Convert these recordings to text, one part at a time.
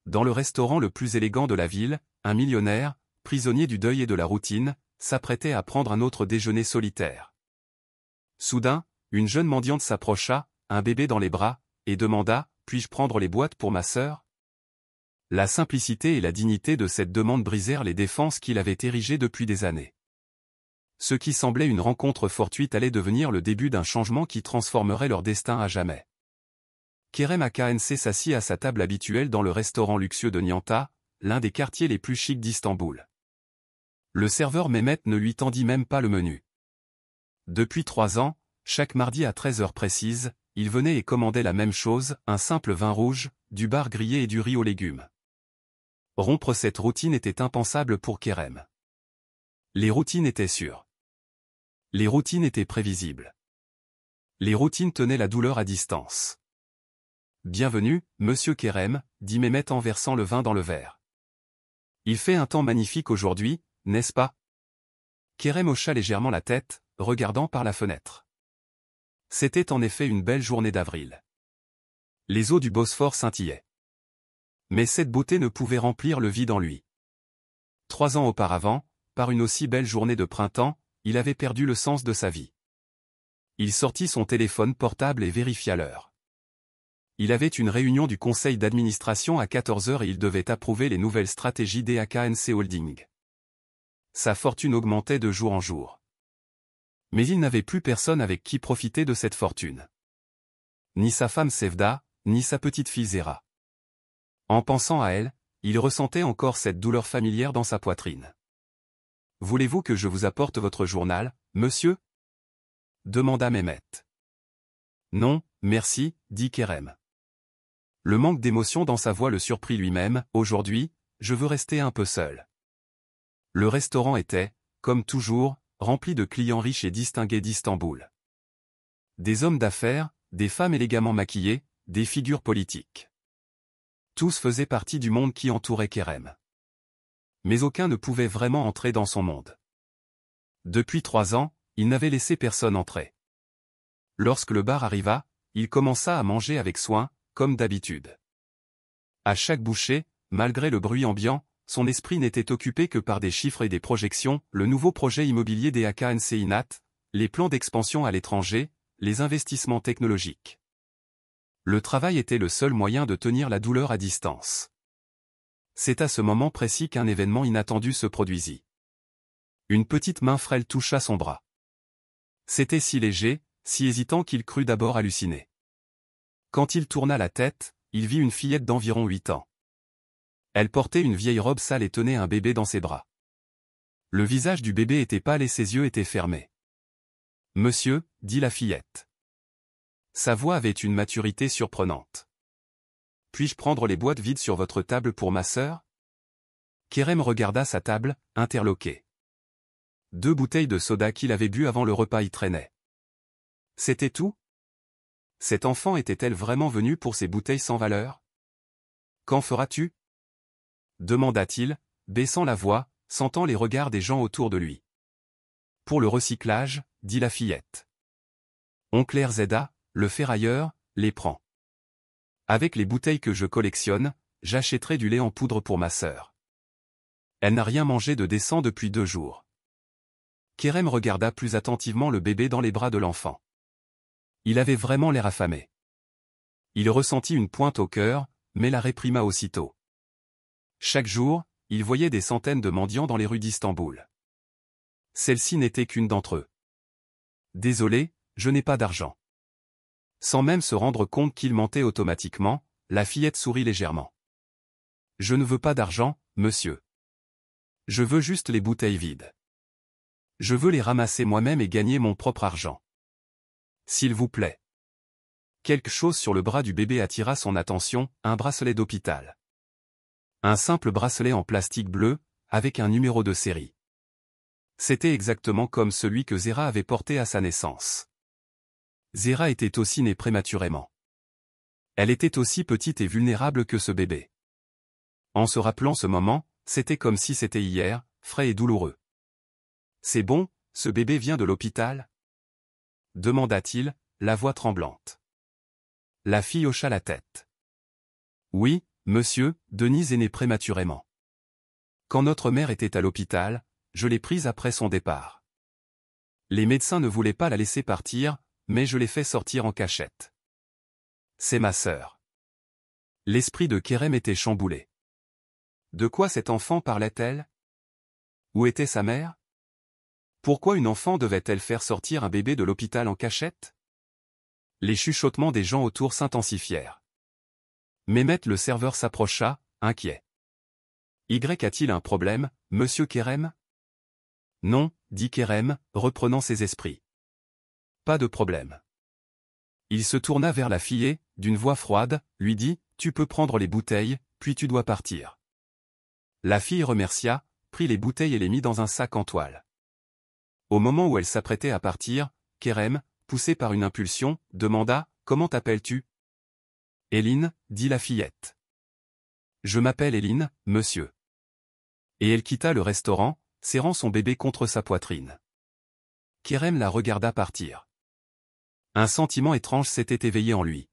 Dans le restaurant le plus élégant de la ville, un millionnaire, prisonnier du deuil et de la routine, s'apprêtait à prendre un autre déjeuner solitaire. Soudain, une jeune mendiante s'approcha, un bébé dans les bras, et demanda « Puis-je prendre les boîtes pour ma sœur ?» La simplicité et la dignité de cette demande brisèrent les défenses qu'il avait érigées depuis des années. Ce qui semblait une rencontre fortuite allait devenir le début d'un changement qui transformerait leur destin à jamais. Kerem Aknc s'assit à sa table habituelle dans le restaurant luxueux de Nianta, l'un des quartiers les plus chics d'Istanbul. Le serveur Mehmet ne lui tendit même pas le menu. Depuis 3 ans, chaque mardi à 13 heures précises, il venait et commandait la même chose, un simple vin rouge, du bar grillé et du riz aux légumes. Rompre cette routine était impensable pour Kerem. Les routines étaient sûres. Les routines étaient prévisibles. Les routines tenaient la douleur à distance. « Bienvenue, monsieur Kerem » dit Mehmet en versant le vin dans le verre. « Il fait un temps magnifique aujourd'hui, n'est-ce pas ?» Kerem hocha légèrement la tête, regardant par la fenêtre. C'était en effet une belle journée d'avril. Les eaux du Bosphore scintillaient. Mais cette beauté ne pouvait remplir le vide en lui. 3 ans auparavant, par une aussi belle journée de printemps, il avait perdu le sens de sa vie. Il sortit son téléphone portable et vérifia l'heure. Il avait une réunion du conseil d'administration à 14 heures et il devait approuver les nouvelles stratégies d'Aknc Holding. Sa fortune augmentait de jour en jour. Mais il n'avait plus personne avec qui profiter de cette fortune. Ni sa femme Sevda, ni sa petite-fille Zera. En pensant à elle, il ressentait encore cette douleur familière dans sa poitrine. « Voulez-vous que je vous apporte votre journal, monsieur ?» demanda Mehmet. « Non, merci, » dit Kerem. Le manque d'émotion dans sa voix le surprit lui-même. « Aujourd'hui, je veux rester un peu seul. » Le restaurant était, comme toujours, rempli de clients riches et distingués d'Istanbul. Des hommes d'affaires, des femmes élégamment maquillées, des figures politiques. Tous faisaient partie du monde qui entourait Kerem. Mais aucun ne pouvait vraiment entrer dans son monde. Depuis 3 ans, il n'avait laissé personne entrer. Lorsque le bar arriva, il commença à manger avec soin, comme d'habitude. À chaque bouchée, malgré le bruit ambiant, son esprit n'était occupé que par des chiffres et des projections, le nouveau projet immobilier d'Aknc Inat, les plans d'expansion à l'étranger, les investissements technologiques. Le travail était le seul moyen de tenir la douleur à distance. C'est à ce moment précis qu'un événement inattendu se produisit. Une petite main frêle toucha son bras. C'était si léger, si hésitant qu'il crut d'abord halluciner. Quand il tourna la tête, il vit une fillette d'environ 8 ans. Elle portait une vieille robe sale et tenait un bébé dans ses bras. Le visage du bébé était pâle et ses yeux étaient fermés. « Monsieur » dit la fillette. Sa voix avait une maturité surprenante. « Puis-je prendre les boîtes vides sur votre table pour ma sœur ?» Kerem regarda sa table, interloqué. 2 bouteilles de soda qu'il avait bu avant le repas y traînaient. C'était tout? Cette enfant était-elle vraiment venue pour ces bouteilles sans valeur? Qu'en feras-tu? Demanda-t-il, baissant la voix, sentant les regards des gens autour de lui. Pour le recyclage, dit la fillette. Oncle Zeda, le ferrailleur, les prend. Avec les bouteilles que je collectionne, j'achèterai du lait en poudre pour ma sœur. Elle n'a rien mangé de décent depuis 2 jours. Kerem regarda plus attentivement le bébé dans les bras de l'enfant. Il avait vraiment l'air affamé. Il ressentit une pointe au cœur, mais la réprima aussitôt. Chaque jour, il voyait des centaines de mendiants dans les rues d'Istanbul. Celle-ci n'était qu'une d'entre eux. « Désolé, je n'ai pas d'argent. » Sans même se rendre compte qu'il mentait automatiquement, la fillette sourit légèrement. « Je ne veux pas d'argent, monsieur. Je veux juste les bouteilles vides. Je veux les ramasser moi-même et gagner mon propre argent. S'il vous plaît. » Quelque chose sur le bras du bébé attira son attention, un bracelet d'hôpital. Un simple bracelet en plastique bleu, avec un numéro de série. C'était exactement comme celui que Zera avait porté à sa naissance. Zera était aussi née prématurément. Elle était aussi petite et vulnérable que ce bébé. En se rappelant ce moment, c'était comme si c'était hier, frais et douloureux. « C'est bon, ce bébé vient de l'hôpital ?» demanda-t-il, la voix tremblante. La fille hocha la tête. « Oui, monsieur, Denise est née prématurément. Quand notre mère était à l'hôpital, je l'ai prise après son départ. Les médecins ne voulaient pas la laisser partir, mais je l'ai fait sortir en cachette. C'est ma sœur. L'esprit de Kerem était chamboulé. De quoi cet enfant parlait-elle? Où était sa mère? Pourquoi une enfant devait-elle faire sortir un bébé de l'hôpital en cachette? Les chuchotements des gens autour s'intensifièrent. Mehmet le serveur s'approcha, inquiet. Y a-t-il un problème, monsieur Kerem? Non, dit Kerem, reprenant ses esprits. Pas de problème. Il se tourna vers la fillette, d'une voix froide, lui dit, tu peux prendre les bouteilles, puis tu dois partir. La fille remercia, prit les bouteilles et les mit dans un sac en toile. Au moment où elle s'apprêtait à partir, Kerem, poussé par une impulsion, demanda, comment t'appelles-tu? Éline, dit la fillette. Je m'appelle Éline, monsieur. Et elle quitta le restaurant, serrant son bébé contre sa poitrine. Kerem la regarda partir. Un sentiment étrange s'était éveillé en lui.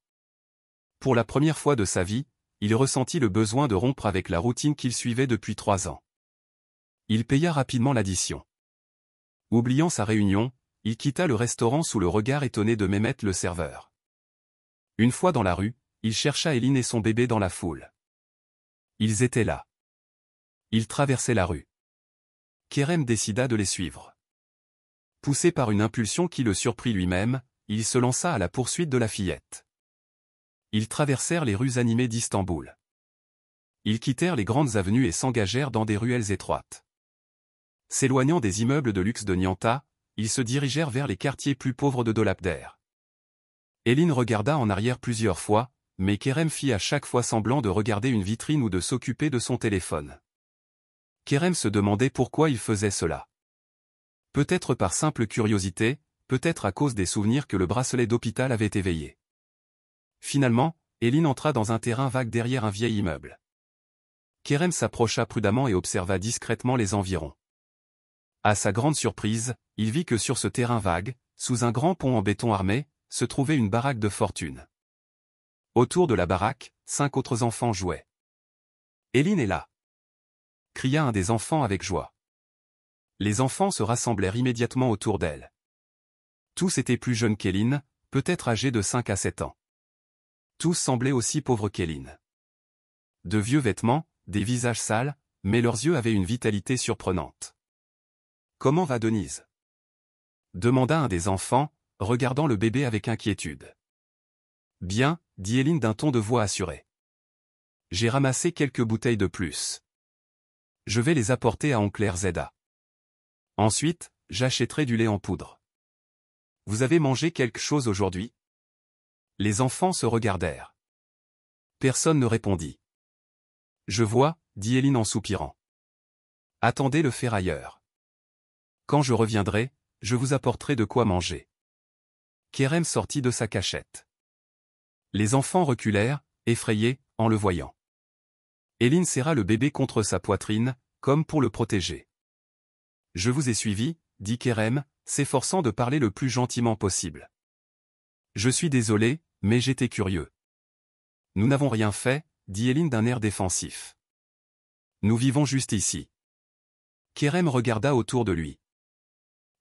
Pour la première fois de sa vie, il ressentit le besoin de rompre avec la routine qu'il suivait depuis 3 ans. Il paya rapidement l'addition. Oubliant sa réunion, il quitta le restaurant sous le regard étonné de Mehmet le serveur. Une fois dans la rue, il chercha Éline et son bébé dans la foule. Ils étaient là. Ils traversaient la rue. Kerem décida de les suivre. Poussé par une impulsion qui le surprit lui-même, il se lança à la poursuite de la fillette. Ils traversèrent les rues animées d'Istanbul. Ils quittèrent les grandes avenues et s'engagèrent dans des ruelles étroites. S'éloignant des immeubles de luxe de Nianta, ils se dirigèrent vers les quartiers plus pauvres de Dolapdere. Éline regarda en arrière plusieurs fois, mais Kerem fit à chaque fois semblant de regarder une vitrine ou de s'occuper de son téléphone. Kerem se demandait pourquoi il faisait cela. Peut-être par simple curiosité, peut-être à cause des souvenirs que le bracelet d'hôpital avait éveillés. Finalement, Éline entra dans un terrain vague derrière un vieil immeuble. Kerem s'approcha prudemment et observa discrètement les environs. À sa grande surprise, il vit que sur ce terrain vague, sous un grand pont en béton armé, se trouvait une baraque de fortune. Autour de la baraque, 5 autres enfants jouaient. « Éline est là !» cria un des enfants avec joie. Les enfants se rassemblèrent immédiatement autour d'elle. Tous étaient plus jeunes qu'Éline, peut-être âgés de 5 à 7 ans. Tous semblaient aussi pauvres qu'Éline. De vieux vêtements, des visages sales, mais leurs yeux avaient une vitalité surprenante. « Comment va Denise ?» demanda un des enfants, regardant le bébé avec inquiétude. « Bien, » dit Éline d'un ton de voix assuré. « J'ai ramassé quelques bouteilles de plus. Je vais les apporter à oncle Zeda. Ensuite, j'achèterai du lait en poudre. Vous avez mangé quelque chose aujourd'hui ?» Les enfants se regardèrent. Personne ne répondit. « Je vois, » dit Éline en soupirant. « Attendez le ferrailleur. Quand je reviendrai, je vous apporterai de quoi manger. » Kerem sortit de sa cachette. Les enfants reculèrent, effrayés, en le voyant. Éline serra le bébé contre sa poitrine, comme pour le protéger. « Je vous ai suivi, » dit Kerem, s'efforçant de parler le plus gentiment possible. « Je suis désolé, mais j'étais curieux. »« Nous n'avons rien fait, » dit Éline d'un air défensif. « Nous vivons juste ici. » Kerem regarda autour de lui.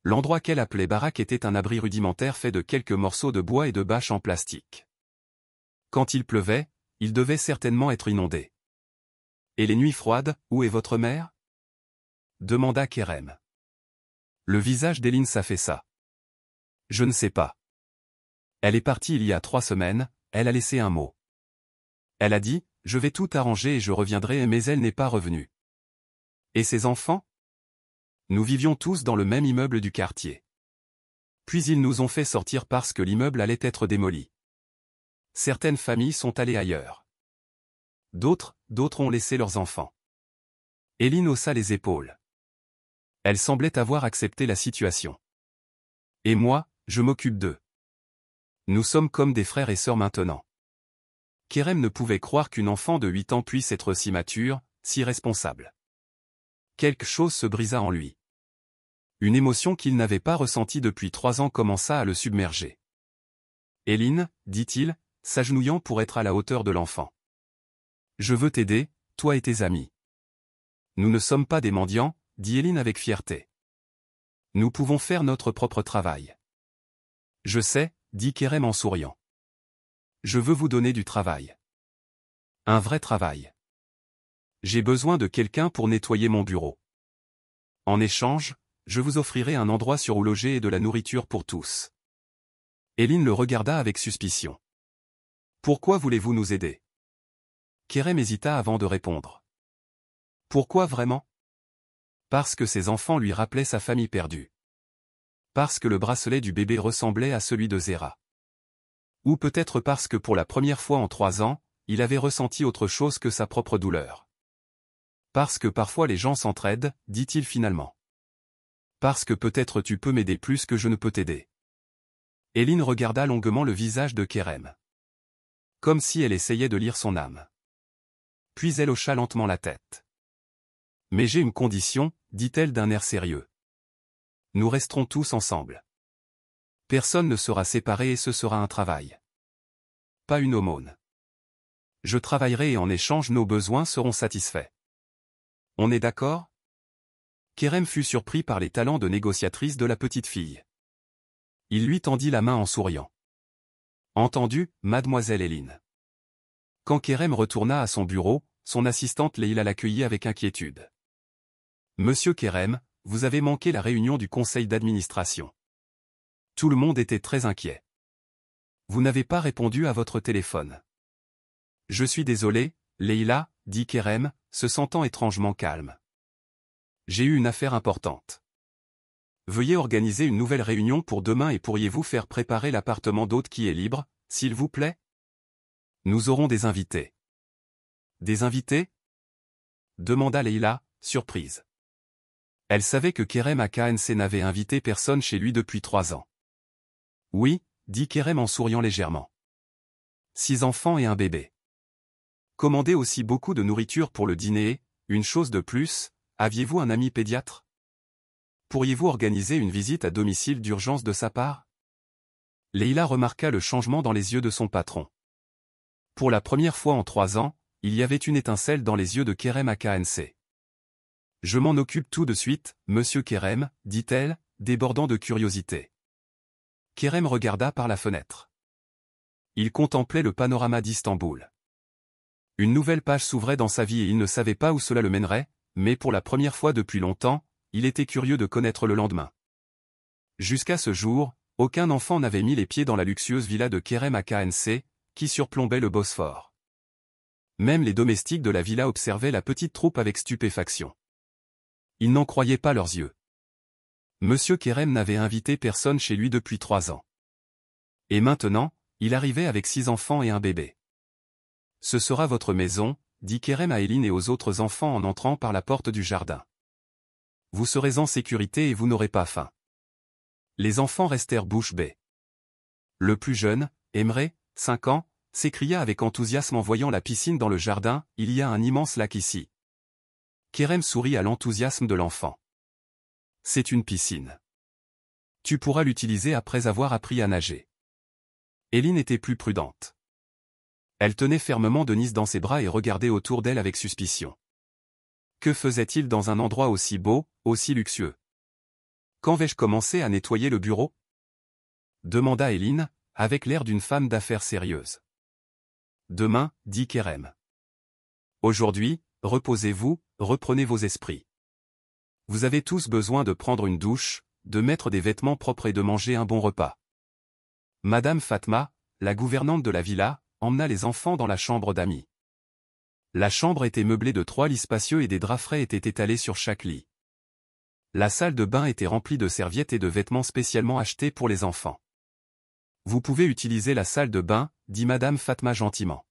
L'endroit qu'elle appelait baraque était un abri rudimentaire fait de quelques morceaux de bois et de bâches en plastique. Quand il pleuvait, il devait certainement être inondé. « Et les nuits froides, où est votre mère ?» demanda Kerem. Le visage d'Éline s'affaissa. « Je ne sais pas. Elle est partie il y a 3 semaines, elle a laissé un mot. Elle a dit, je vais tout arranger et je reviendrai mais elle n'est pas revenue. Et ses enfants ? Nous vivions tous dans le même immeuble du quartier. Puis ils nous ont fait sortir parce que l'immeuble allait être démoli. Certaines familles sont allées ailleurs. D'autres ont laissé leurs enfants. » Éline haussa les épaules. Elle semblait avoir accepté la situation. « Et moi, je m'occupe d'eux. Nous sommes comme des frères et sœurs maintenant. » Kerem ne pouvait croire qu'une enfant de 8 ans puisse être si mature, si responsable. Quelque chose se brisa en lui. Une émotion qu'il n'avait pas ressentie depuis 3 ans commença à le submerger. « Éline, dit-il, s'agenouillant pour être à la hauteur de l'enfant. Je veux t'aider, toi et tes amis. Nous ne sommes pas des mendiants, dit Éline avec fierté. Nous pouvons faire notre propre travail. Je sais, dit Kerem en souriant. Je veux vous donner du travail. Un vrai travail. J'ai besoin de quelqu'un pour nettoyer mon bureau. En échange, je vous offrirai un endroit sur où loger et de la nourriture pour tous. Éline le regarda avec suspicion. Pourquoi voulez-vous nous aider? Kerem hésita avant de répondre. Pourquoi vraiment? Parce que ses enfants lui rappelaient sa famille perdue. Parce que le bracelet du bébé ressemblait à celui de Zera. Ou peut-être parce que pour la première fois en 3 ans, il avait ressenti autre chose que sa propre douleur. Parce que parfois les gens s'entraident, dit-il finalement. Parce que peut-être tu peux m'aider plus que je ne peux t'aider. Éline regarda longuement le visage de Kerem. Comme si elle essayait de lire son âme. Puis elle hocha lentement la tête. Mais j'ai une condition, dit-elle d'un air sérieux. Nous resterons tous ensemble. Personne ne sera séparé et ce sera un travail. Pas une aumône. Je travaillerai et en échange nos besoins seront satisfaits. On est d'accord? Kerem fut surpris par les talents de négociatrice de la petite fille. Il lui tendit la main en souriant. Entendu, mademoiselle Éline. Quand Kerem retourna à son bureau, son assistante Leïla l'accueillit avec inquiétude. Monsieur Kerem, vous avez manqué la réunion du conseil d'administration. Tout le monde était très inquiet. Vous n'avez pas répondu à votre téléphone. Je suis désolé, Leïla, dit Kerem, se sentant étrangement calme. J'ai eu une affaire importante. Veuillez organiser une nouvelle réunion pour demain et pourriez-vous faire préparer l'appartement d'hôte qui est libre, s'il vous plaît? Nous aurons des invités. Des invités? Demanda Leïla, surprise. Elle savait que Kerem Aknc n'avait invité personne chez lui depuis 3 ans. Oui, dit Kerem en souriant légèrement. 6 enfants et un bébé. Commandez aussi beaucoup de nourriture pour le dîner et, une chose de plus, aviez-vous un ami pédiatre? Pourriez-vous organiser une visite à domicile d'urgence de sa part? Leïla remarqua le changement dans les yeux de son patron. Pour la première fois en 3 ans, il y avait une étincelle dans les yeux de Kerem Aknc. Je m'en occupe tout de suite, monsieur Kerem, dit-elle, débordant de curiosité. Kerem regarda par la fenêtre. Il contemplait le panorama d'Istanbul. Une nouvelle page s'ouvrait dans sa vie et il ne savait pas où cela le mènerait, mais pour la première fois depuis longtemps, il était curieux de connaître le lendemain. Jusqu'à ce jour, aucun enfant n'avait mis les pieds dans la luxueuse villa de Kerem Aknc, qui surplombait le Bosphore. Même les domestiques de la villa observaient la petite troupe avec stupéfaction. Ils n'en croyaient pas leurs yeux. Monsieur Kerem n'avait invité personne chez lui depuis 3 ans. Et maintenant, il arrivait avec 6 enfants et un bébé. Ce sera votre maison, dit Kerem à Éline et aux autres enfants en entrant par la porte du jardin. Vous serez en sécurité et vous n'aurez pas faim. Les enfants restèrent bouche bée. Le plus jeune, Emre, 5 ans, s'écria avec enthousiasme en voyant la piscine dans le jardin, il y a un immense lac ici. Kerem sourit à l'enthousiasme de l'enfant. C'est une piscine. Tu pourras l'utiliser après avoir appris à nager. Éline était plus prudente. Elle tenait fermement Denise dans ses bras et regardait autour d'elle avec suspicion. Que faisait-il dans un endroit aussi beau, aussi luxueux? Quand vais-je commencer à nettoyer le bureau? Demanda Éline, avec l'air d'une femme d'affaires sérieuse. Demain, dit Kerem. Aujourd'hui, reposez-vous, reprenez vos esprits. Vous avez tous besoin de prendre une douche, de mettre des vêtements propres et de manger un bon repas. Madame Fatma, la gouvernante de la villa, emmena les enfants dans la chambre d'amis. La chambre était meublée de 3 lits spacieux et des draps frais étaient étalés sur chaque lit. La salle de bain était remplie de serviettes et de vêtements spécialement achetés pour les enfants. Vous pouvez utiliser la salle de bain, dit Madame Fatma gentiment.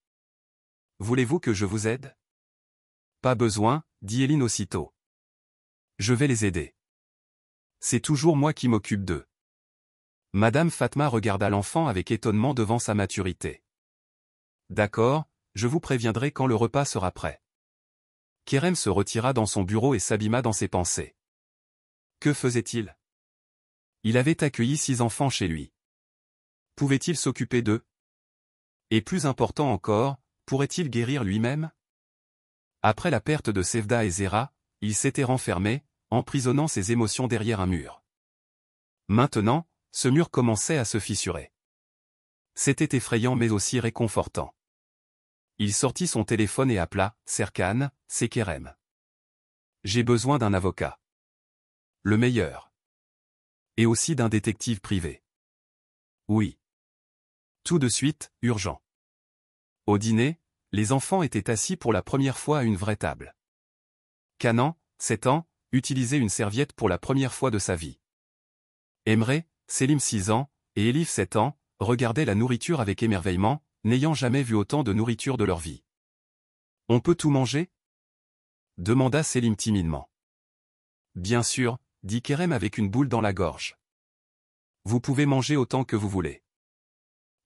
Voulez-vous que je vous aide? Pas besoin, dit Éline aussitôt. Je vais les aider. C'est toujours moi qui m'occupe d'eux. Madame Fatma regarda l'enfant avec étonnement devant sa maturité. D'accord, je vous préviendrai quand le repas sera prêt. Kerem se retira dans son bureau et s'abîma dans ses pensées. Que faisait-il? Il avait accueilli 6 enfants chez lui. Pouvait-il s'occuper d'eux? Et plus important encore, pourrait-il guérir lui-même? Après la perte de Sevda et Zera, il s'était renfermé, emprisonnant ses émotions derrière un mur. Maintenant, ce mur commençait à se fissurer. C'était effrayant mais aussi réconfortant. Il sortit son téléphone et appela « Serkan, c'est Kerem. J'ai besoin d'un avocat. Le meilleur. Et aussi d'un détective privé. Oui. Tout de suite, urgent. » Au dîner, les enfants étaient assis pour la première fois à une vraie table. Canan, 7 ans, utilisait une serviette pour la première fois de sa vie. Emre, Selim 6 ans, et Elif 7 ans, regardaient la nourriture avec émerveillement, n'ayant jamais vu autant de nourriture de leur vie. « On peut tout manger ?» demanda Selim timidement. « Bien sûr, » dit Kerem avec une boule dans la gorge. « Vous pouvez manger autant que vous voulez. »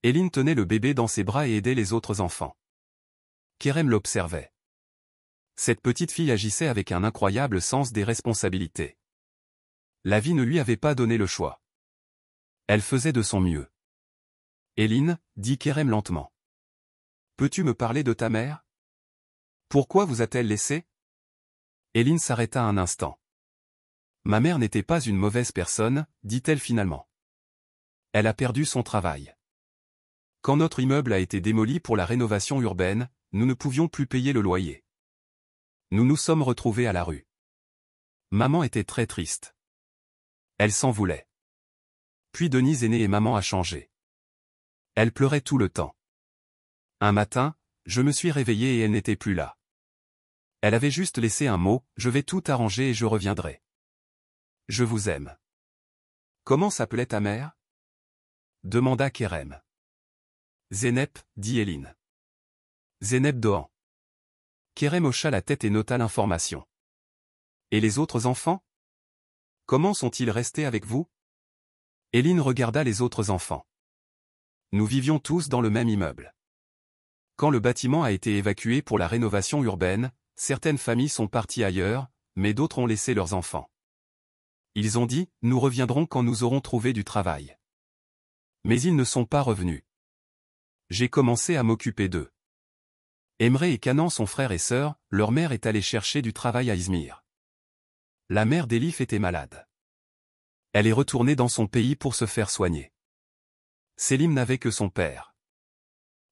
Eline tenait le bébé dans ses bras et aidait les autres enfants. Kerem l'observait. Cette petite fille agissait avec un incroyable sens des responsabilités. La vie ne lui avait pas donné le choix. Elle faisait de son mieux. « Eline, » dit Kerem lentement. « Peux-tu me parler de ta mère? Pourquoi vous a-t-elle laissé ?» Eline s'arrêta un instant. « Ma mère n'était pas une mauvaise personne, » dit-elle finalement. « Elle a perdu son travail. Quand notre immeuble a été démoli pour la rénovation urbaine, nous ne pouvions plus payer le loyer. Nous nous sommes retrouvés à la rue. Maman était très triste. Elle s'en voulait. Puis Denise est née et maman a changé. Elle pleurait tout le temps. Un matin, je me suis réveillé et elle n'était plus là. Elle avait juste laissé un mot, « Je vais tout arranger et je reviendrai. Je vous aime. » Comment s'appelait ta mère? Demanda Kerem. Zeynep, dit Eline. Zeynep Dohan. Kerem hocha la tête et nota l'information. Et les autres enfants? Comment sont-ils restés avec vous? Eline regarda les autres enfants. Nous vivions tous dans le même immeuble. Quand le bâtiment a été évacué pour la rénovation urbaine, certaines familles sont parties ailleurs, mais d'autres ont laissé leurs enfants. Ils ont dit, nous reviendrons quand nous aurons trouvé du travail. Mais ils ne sont pas revenus. J'ai commencé à m'occuper d'eux. Emre et Canan sont frères et sœurs, leur mère est allée chercher du travail à Izmir. La mère d'Elif était malade. Elle est retournée dans son pays pour se faire soigner. Selim n'avait que son père.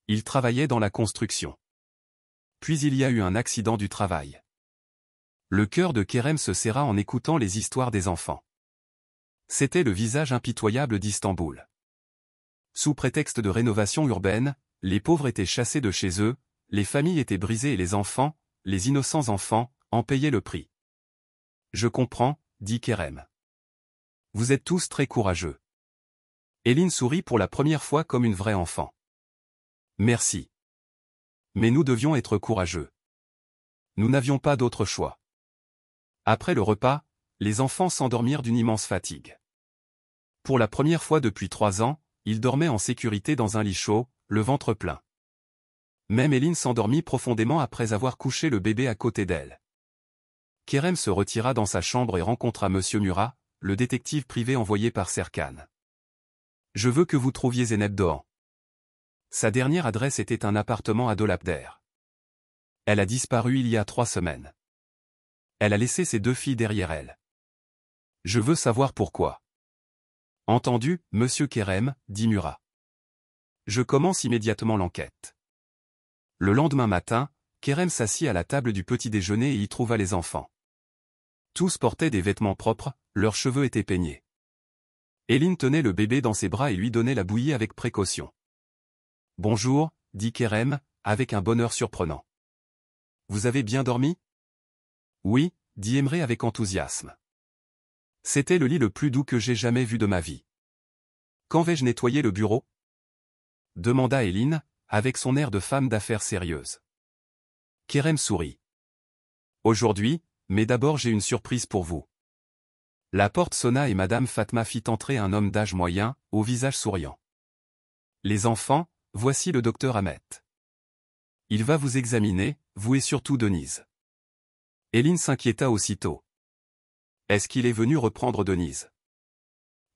Il travaillait dans la construction. Puis il y a eu un accident du travail. Le cœur de Kerem se serra en écoutant les histoires des enfants. C'était le visage impitoyable d'Istanbul. Sous prétexte de rénovation urbaine, les pauvres étaient chassés de chez eux, les familles étaient brisées et les enfants, les innocents enfants, en payaient le prix. Je comprends, dit Kerem. Vous êtes tous très courageux. Eline sourit pour la première fois comme une vraie enfant. Merci. Mais nous devions être courageux. Nous n'avions pas d'autre choix. Après le repas, les enfants s'endormirent d'une immense fatigue. Pour la première fois depuis 3 ans, ils dormaient en sécurité dans un lit chaud, le ventre plein. Même Eline s'endormit profondément après avoir couché le bébé à côté d'elle. Kerem se retira dans sa chambre et rencontra Monsieur Murat, le détective privé envoyé par Serkan. Je veux que vous trouviez Zeynep Dohan. Sa dernière adresse était un appartement à Dolapdere. Elle a disparu il y a 3 semaines. Elle a laissé ses 2 filles derrière elle. Je veux savoir pourquoi. Entendu, Monsieur Kerem, dit Murat. Je commence immédiatement l'enquête. Le lendemain matin, Kerem s'assit à la table du petit déjeuner et y trouva les enfants. Tous portaient des vêtements propres, leurs cheveux étaient peignés. Eline tenait le bébé dans ses bras et lui donnait la bouillie avec précaution. Bonjour, dit Kerem, avec un bonheur surprenant. Vous avez bien dormi? Oui, dit Emre avec enthousiasme. C'était le lit le plus doux que j'ai jamais vu de ma vie. Quand vais-je nettoyer le bureau? Demanda Eline, avec son air de femme d'affaires sérieuse. Kerem sourit. Aujourd'hui, mais d'abord j'ai une surprise pour vous. La porte sonna et Madame Fatma fit entrer un homme d'âge moyen, au visage souriant. Les enfants, voici le docteur Ahmet. Il va vous examiner, vous et surtout Denise. Eline s'inquiéta aussitôt. Est-ce qu'il est venu reprendre Denise?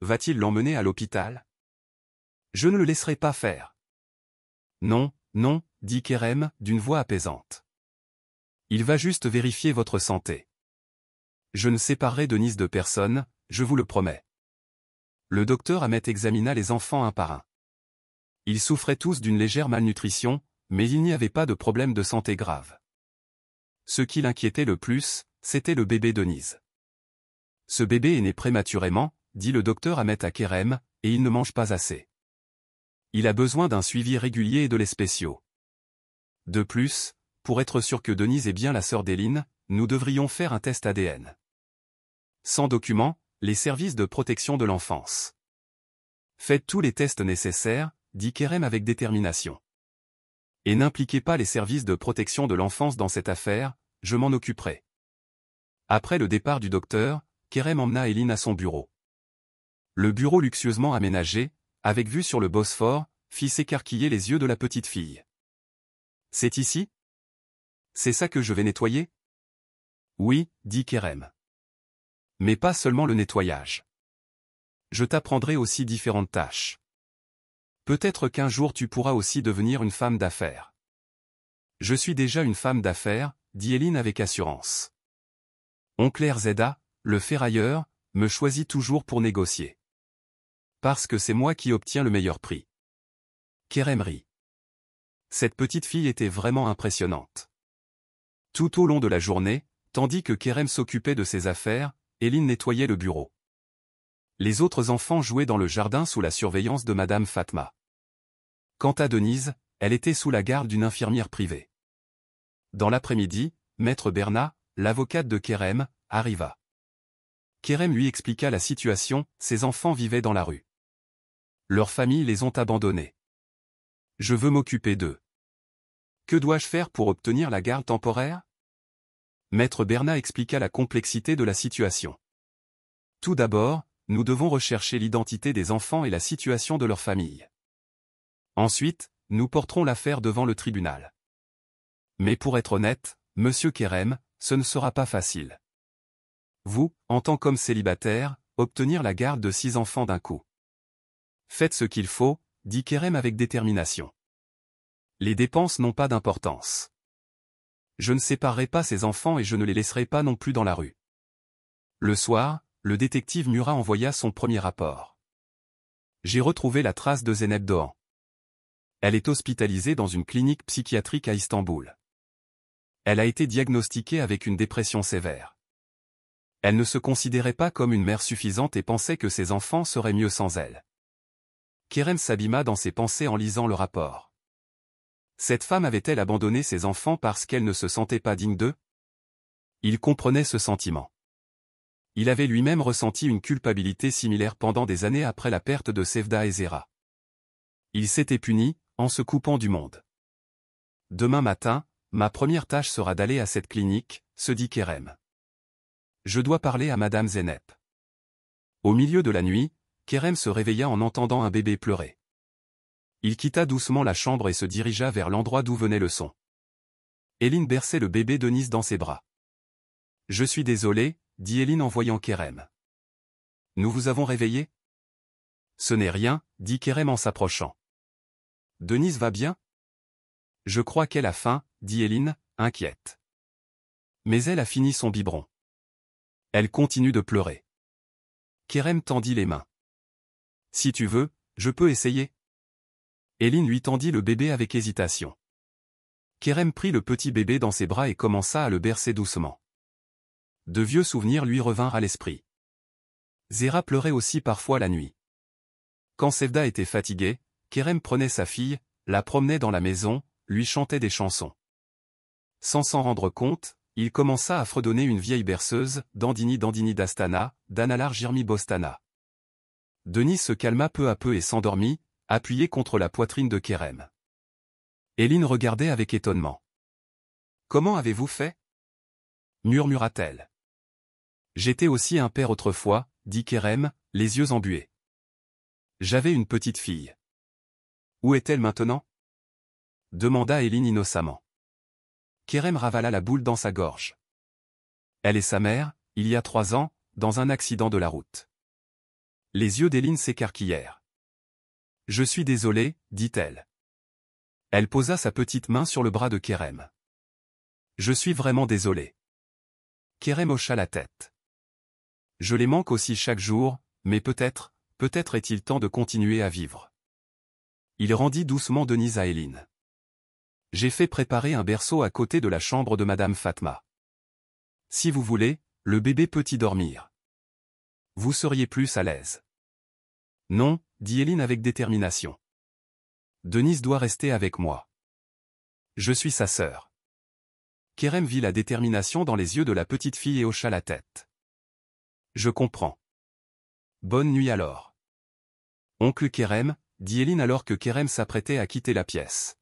Va-t-il l'emmener à l'hôpital? Je ne le laisserai pas faire. Non, non, dit Kerem, d'une voix apaisante. Il va juste vérifier votre santé. Je ne séparerai Denise de personne, je vous le promets. Le docteur Ahmet examina les enfants un par un. Ils souffraient tous d'une légère malnutrition, mais il n'y avait pas de problème de santé grave. Ce qui l'inquiétait le plus, c'était le bébé Denise. Ce bébé est né prématurément, dit le docteur Ahmet à Kerem, et il ne mange pas assez. Il a besoin d'un suivi régulier et de lait spéciaux. De plus, pour être sûr que Denise est bien la sœur d'Eline, nous devrions faire un test ADN. Sans document, les services de protection de l'enfance. Faites tous les tests nécessaires, dit Kerem avec détermination. Et n'impliquez pas les services de protection de l'enfance dans cette affaire, je m'en occuperai. Après le départ du docteur, Kerem emmena Eline à son bureau. Le bureau luxueusement aménagé, avec vue sur le Bosphore, fit s'écarquiller les yeux de la petite fille. « C'est ici ? C'est ça que je vais nettoyer ? » « Oui, dit Kerem. Mais pas seulement le nettoyage. Je t'apprendrai aussi différentes tâches. Peut-être qu'un jour tu pourras aussi devenir une femme d'affaires. » « Je suis déjà une femme d'affaires, dit Eline avec assurance. Oncle Zeda, le ferrailleur, me choisit toujours pour négocier. Parce que c'est moi qui obtiens le meilleur prix. Kerem rit. Cette petite fille était vraiment impressionnante. Tout au long de la journée, tandis que Kerem s'occupait de ses affaires, Eline nettoyait le bureau. Les autres enfants jouaient dans le jardin sous la surveillance de Madame Fatma. Quant à Denise, elle était sous la garde d'une infirmière privée. Dans l'après-midi, Maître Bernat, l'avocate de Kerem, arriva. Kerem lui expliqua la situation, ses enfants vivaient dans la rue. Leurs familles les ont abandonnés. Je veux m'occuper d'eux. Que dois-je faire pour obtenir la garde temporaire ? Maître Bernat expliqua la complexité de la situation. Tout d'abord, nous devons rechercher l'identité des enfants et la situation de leur famille. Ensuite, nous porterons l'affaire devant le tribunal. Mais pour être honnête, monsieur Kerem, ce ne sera pas facile. Vous, en tant qu'homme célibataire, obtenir la garde de 6 enfants d'un coup. Faites ce qu'il faut, dit Kerem avec détermination. Les dépenses n'ont pas d'importance. Je ne séparerai pas ces enfants et je ne les laisserai pas non plus dans la rue. Le soir, le détective Murat envoya son premier rapport. J'ai retrouvé la trace de Zeynep Doğan. Elle est hospitalisée dans une clinique psychiatrique à Istanbul. Elle a été diagnostiquée avec une dépression sévère. Elle ne se considérait pas comme une mère suffisante et pensait que ses enfants seraient mieux sans elle. Kerem s'abîma dans ses pensées en lisant le rapport. Cette femme avait-elle abandonné ses enfants parce qu'elle ne se sentait pas digne d'eux ? Il comprenait ce sentiment. Il avait lui-même ressenti une culpabilité similaire pendant des années après la perte de Sevda et Zehra. Il s'était puni, en se coupant du monde. Demain matin, ma première tâche sera d'aller à cette clinique, se dit Kerem. Je dois parler à Madame Zeynep. Au milieu de la nuit, Kerem se réveilla en entendant un bébé pleurer. Il quitta doucement la chambre et se dirigea vers l'endroit d'où venait le son. Eline berçait le bébé Denise dans ses bras. « Je suis désolé, dit Eline en voyant Kerem. Nous vous avons réveillé ? Ce n'est rien, dit Kerem en s'approchant. Denise va bien ? Je crois qu'elle a faim, dit Eline, inquiète. Mais elle a fini son biberon. Elle continue de pleurer. Kerem tendit les mains. Si tu veux, je peux essayer. Eline lui tendit le bébé avec hésitation. Kerem prit le petit bébé dans ses bras et commença à le bercer doucement. De vieux souvenirs lui revinrent à l'esprit. Zehra pleurait aussi parfois la nuit. Quand Sevda était fatiguée, Kerem prenait sa fille, la promenait dans la maison, lui chantait des chansons. Sans s'en rendre compte, il commença à fredonner une vieille berceuse, Dandini Dandini d'Astana, d'Analar Jirmi Bostana. Denis se calma peu à peu et s'endormit, appuyé contre la poitrine de Kerem. Eline regardait avec étonnement. « Comment avez-vous fait » murmura-t-elle. « J'étais aussi un père autrefois, dit Kerem, les yeux embués. J'avais une petite fille. Où est-elle maintenant ? Demanda Eline innocemment. Kerem ravala la boule dans sa gorge. Elle et sa mère, il y a 3 ans, dans un accident de la route. Les yeux d'Eline s'écarquillèrent. Je suis désolée, dit-elle. Elle posa sa petite main sur le bras de Kerem. Je suis vraiment désolé. Kerem hocha la tête. Je les manque aussi chaque jour, mais peut-être est-il temps de continuer à vivre. Il rendit doucement Denise à Éline. J'ai fait préparer un berceau à côté de la chambre de Madame Fatma. Si vous voulez, le bébé peut y dormir. Vous seriez plus à l'aise. Non, dit Éline avec détermination. Denise doit rester avec moi. Je suis sa sœur. Kerem vit la détermination dans les yeux de la petite fille et hocha la tête. Je comprends. Bonne nuit alors. Oncle Kerem, dit Éline alors que Kerem s'apprêtait à quitter la pièce.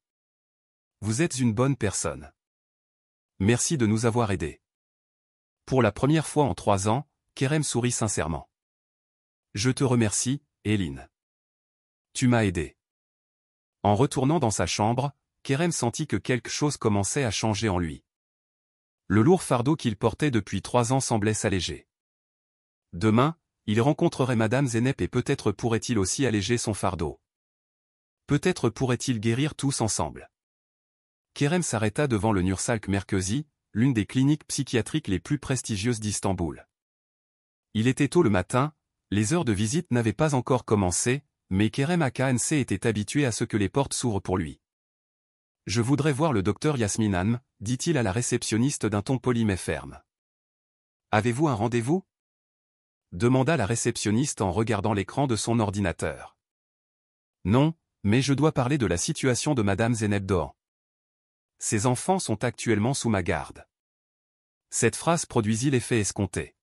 Vous êtes une bonne personne. Merci de nous avoir aidés. Pour la première fois en 3 ans, Kerem sourit sincèrement. Je te remercie, Éline. Tu m'as aidé. En retournant dans sa chambre, Kerem sentit que quelque chose commençait à changer en lui. Le lourd fardeau qu'il portait depuis 3 ans semblait s'alléger. Demain, il rencontrerait Madame Zeynep et peut-être pourrait-il aussi alléger son fardeau. Peut-être pourrait-il guérir tous ensemble. Kerem s'arrêta devant le Nursalk Merkezi, l'une des cliniques psychiatriques les plus prestigieuses d'Istanbul. Il était tôt le matin, les heures de visite n'avaient pas encore commencé, mais Kerem Aknc était habitué à ce que les portes s'ouvrent pour lui. « Je voudrais voir le docteur Yasmin Hanım, dit-il à la réceptionniste d'un ton poli mais ferme. « Avez-vous un rendez-vous » demanda la réceptionniste en regardant l'écran de son ordinateur. « Non, mais je dois parler de la situation de Madame Zeynep Doğan. Ses enfants sont actuellement sous ma garde. » Cette phrase produisit l'effet escompté.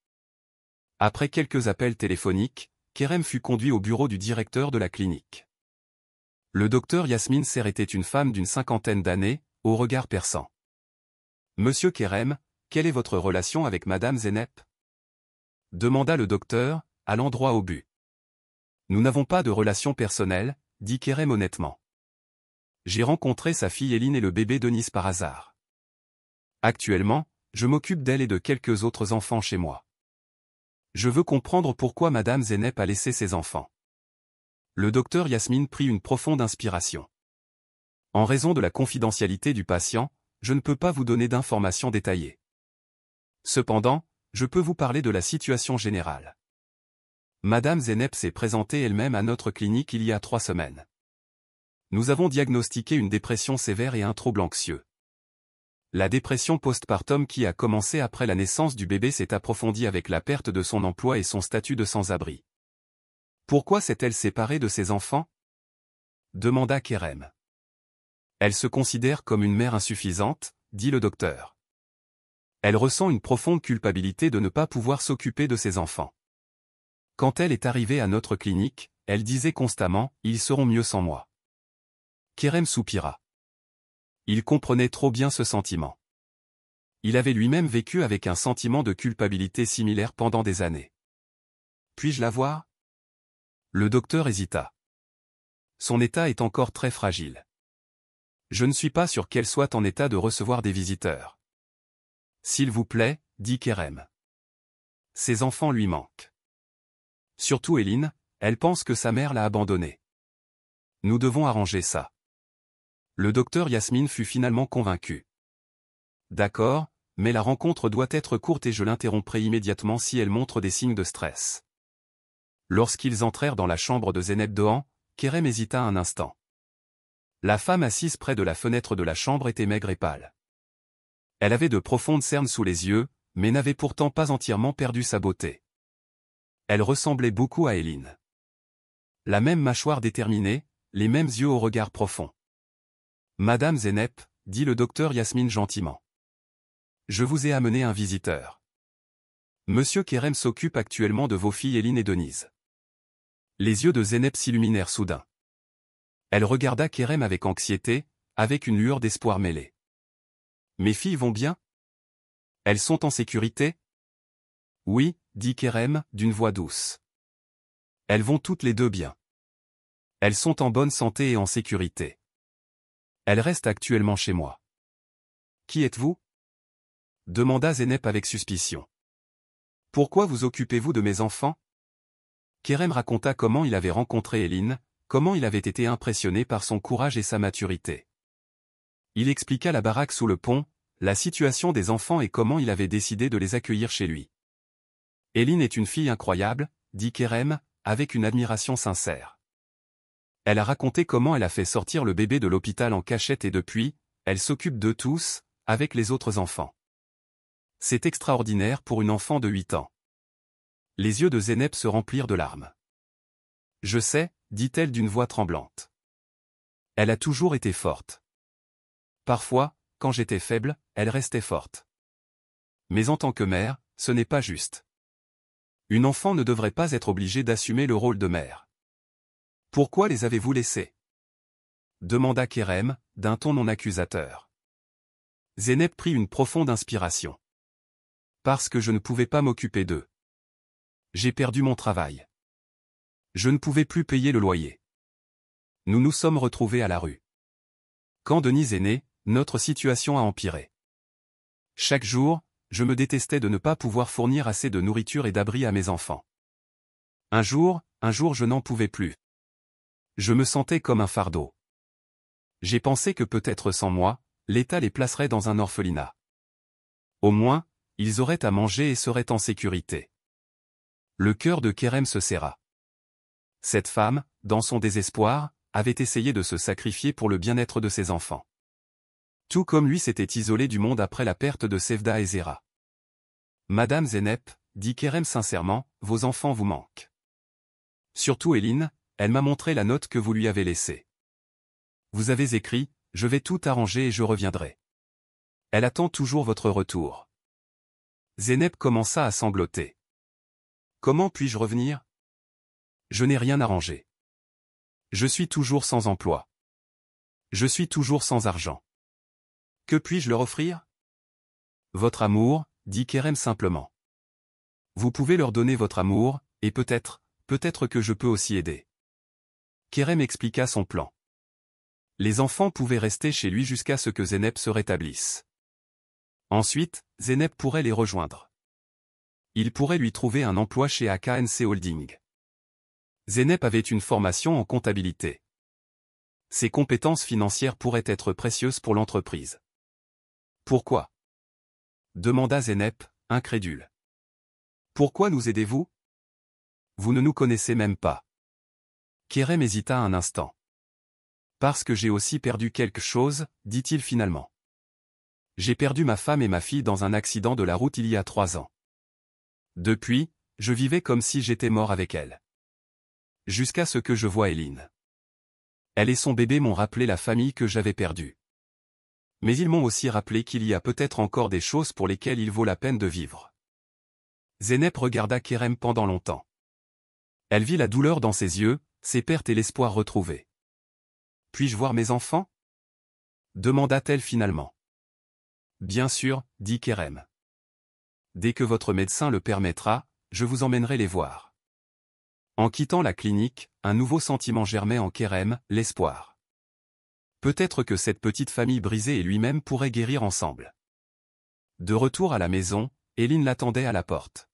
Après quelques appels téléphoniques, Kerem fut conduit au bureau du directeur de la clinique. Le docteur Yasmin Ser était une femme d'une 50aine d'années, au regard perçant. « Monsieur Kerem, quelle est votre relation avec Madame Zeynep » demanda le docteur, allant droit au but. « Nous n'avons pas de relation personnelle, dit Kerem honnêtement. J'ai rencontré sa fille Éline et le bébé Denise par hasard. Actuellement, je m'occupe d'elle et de quelques autres enfants chez moi. Je veux comprendre pourquoi Madame Zeynep a laissé ses enfants. » Le docteur Yasmin prit une profonde inspiration. « En raison de la confidentialité du patient, je ne peux pas vous donner d'informations détaillées. Cependant, je peux vous parler de la situation générale. Madame Zeynep s'est présentée elle-même à notre clinique il y a 3 semaines. Nous avons diagnostiqué une dépression sévère et un trouble anxieux. La dépression postpartum qui a commencé après la naissance du bébé s'est approfondie avec la perte de son emploi et son statut de sans-abri. Pourquoi s'est-elle séparée de ses enfants ? Demanda Kerem. Elle se considère comme une mère insuffisante, dit le docteur. Elle ressent une profonde culpabilité de ne pas pouvoir s'occuper de ses enfants. Quand elle est arrivée à notre clinique, elle disait constamment « Ils seront mieux sans moi ». Kerem soupira. Il comprenait trop bien ce sentiment. Il avait lui-même vécu avec un sentiment de culpabilité similaire pendant des années. « Puis-je la voir » Le docteur hésita. Son état est encore très fragile. Je ne suis pas sûr qu'elle soit en état de recevoir des visiteurs. S'il vous plaît, dit Kerem. Ses enfants lui manquent. Surtout Éline, elle pense que sa mère l'a abandonnée. Nous devons arranger ça. Le docteur Yasmin fut finalement convaincu. D'accord, mais la rencontre doit être courte et je l'interromprai immédiatement si elle montre des signes de stress. Lorsqu'ils entrèrent dans la chambre de Zeynep Doğan, Kerem hésita un instant. La femme assise près de la fenêtre de la chambre était maigre et pâle. Elle avait de profondes cernes sous les yeux, mais n'avait pourtant pas entièrement perdu sa beauté. Elle ressemblait beaucoup à Éline. La même mâchoire déterminée, les mêmes yeux au regard profond. « Madame Zeynep, dit le docteur Yasmin gentiment. Je vous ai amené un visiteur. Monsieur Kerem s'occupe actuellement de vos filles Éline et Denise. » Les yeux de Zeynep s'illuminèrent soudain. Elle regarda Kerem avec anxiété, avec une lueur d'espoir mêlée. « Mes filles vont bien ? Elles sont en sécurité ? » « Oui, dit Kerem, d'une voix douce. Elles vont toutes les deux bien. Elles sont en bonne santé et en sécurité. Elles restent actuellement chez moi. Qui êtes-vous ? Demanda Zeynep avec suspicion. Pourquoi vous occupez-vous de mes enfants ? Kerem raconta comment il avait rencontré Éline, comment il avait été impressionné par son courage et sa maturité. Il expliqua la baraque sous le pont, la situation des enfants et comment il avait décidé de les accueillir chez lui. Eline est une fille incroyable, dit Kerem, avec une admiration sincère. Elle a raconté comment elle a fait sortir le bébé de l'hôpital en cachette et depuis, elle s'occupe d'eux tous, avec les autres enfants. C'est extraordinaire pour une enfant de 8 ans. Les yeux de Zeynep se remplirent de larmes. Je sais, dit-elle d'une voix tremblante. Elle a toujours été forte. Parfois, quand j'étais faible, elle restait forte. Mais en tant que mère, ce n'est pas juste. Une enfant ne devrait pas être obligée d'assumer le rôle de mère. Pourquoi les avez-vous laissés? Demanda Kerem, d'un ton non accusateur. Zeynep prit une profonde inspiration. Parce que je ne pouvais pas m'occuper d'eux. J'ai perdu mon travail. Je ne pouvais plus payer le loyer. Nous nous sommes retrouvés à la rue. Quand Denise est née, notre situation a empiré. Chaque jour, je me détestais de ne pas pouvoir fournir assez de nourriture et d'abri à mes enfants. Un jour, je n'en pouvais plus. Je me sentais comme un fardeau. J'ai pensé que peut-être sans moi, l'État les placerait dans un orphelinat. Au moins, ils auraient à manger et seraient en sécurité. Le cœur de Kerem se serra. Cette femme, dans son désespoir, avait essayé de se sacrifier pour le bien-être de ses enfants. Tout comme lui s'était isolé du monde après la perte de Sevda et Zera. Madame Zeynep, dit Kerem sincèrement, vos enfants vous manquent. Surtout Eline, elle m'a montré la note que vous lui avez laissée. Vous avez écrit, je vais tout arranger et je reviendrai. Elle attend toujours votre retour. Zeynep commença à sangloter. Comment puis-je revenir? Je n'ai rien arrangé. Je suis toujours sans emploi. Je suis toujours sans argent. Que puis-je leur offrir? Votre amour, dit Kerem simplement. Vous pouvez leur donner votre amour, et peut-être que je peux aussi aider. Kerem expliqua son plan. Les enfants pouvaient rester chez lui jusqu'à ce que Zeynep se rétablisse. Ensuite, Zeynep pourrait les rejoindre. Il pourrait lui trouver un emploi chez AKNC Holding. Zeynep avait une formation en comptabilité. Ses compétences financières pourraient être précieuses pour l'entreprise. Pourquoi? Demanda Zeynep, incrédule. Pourquoi nous aidez-vous? Vous ne nous connaissez même pas. Kerem hésita un instant. Parce que j'ai aussi perdu quelque chose, dit-il finalement. J'ai perdu ma femme et ma fille dans un accident de la route il y a 3 ans. Depuis, je vivais comme si j'étais mort avec elle. Jusqu'à ce que je voie Eline. Elle et son bébé m'ont rappelé la famille que j'avais perdue. Mais ils m'ont aussi rappelé qu'il y a peut-être encore des choses pour lesquelles il vaut la peine de vivre. Zeynep regarda Kerem pendant longtemps. Elle vit la douleur dans ses yeux, ses pertes et l'espoir retrouvés. Puis-je voir mes enfants? Demanda-t-elle finalement. Bien sûr, dit Kerem. Dès que votre médecin le permettra, je vous emmènerai les voir. En quittant la clinique, un nouveau sentiment germait en Kerem, l'espoir. Peut-être que cette petite famille brisée et lui-même pourraient guérir ensemble. De retour à la maison, Eline l'attendait à la porte.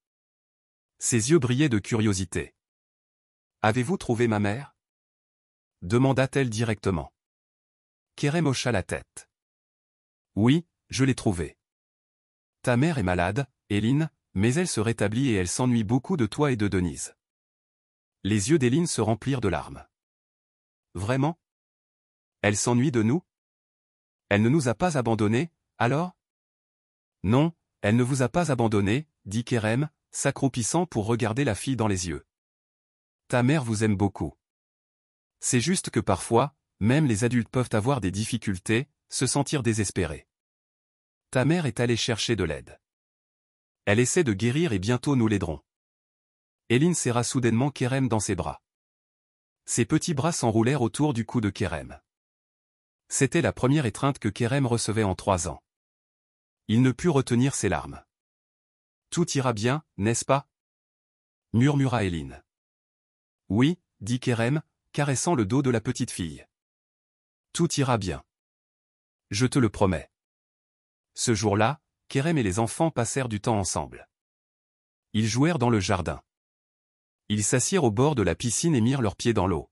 Ses yeux brillaient de curiosité. « Avez-vous trouvé ma mère ?» demanda-t-elle directement. Kerem hocha la tête. « Oui, je l'ai trouvée. Ta mère est malade, Eline, mais elle se rétablit et elle s'ennuie beaucoup de toi et de Denise. » Les yeux d'Eline se remplirent de larmes. « Vraiment? Elle s'ennuie de nous? Elle ne nous a pas abandonnés, alors? » Non, elle ne vous a pas abandonné, dit Kerem, s'accroupissant pour regarder la fille dans les yeux. Ta mère vous aime beaucoup. C'est juste que parfois, même les adultes peuvent avoir des difficultés, se sentir désespérés. Ta mère est allée chercher de l'aide. Elle essaie de guérir et bientôt nous l'aiderons. Eline serra soudainement Kerem dans ses bras. Ses petits bras s'enroulèrent autour du cou de Kerem. C'était la première étreinte que Kerem recevait en 3 ans. Il ne put retenir ses larmes. Tout ira bien, n'est-ce pas? Murmura Eline. Oui, dit Kerem, caressant le dos de la petite fille. Tout ira bien. Je te le promets. Ce jour-là, Kerem et les enfants passèrent du temps ensemble. Ils jouèrent dans le jardin. Ils s'assirent au bord de la piscine et mirent leurs pieds dans l'eau.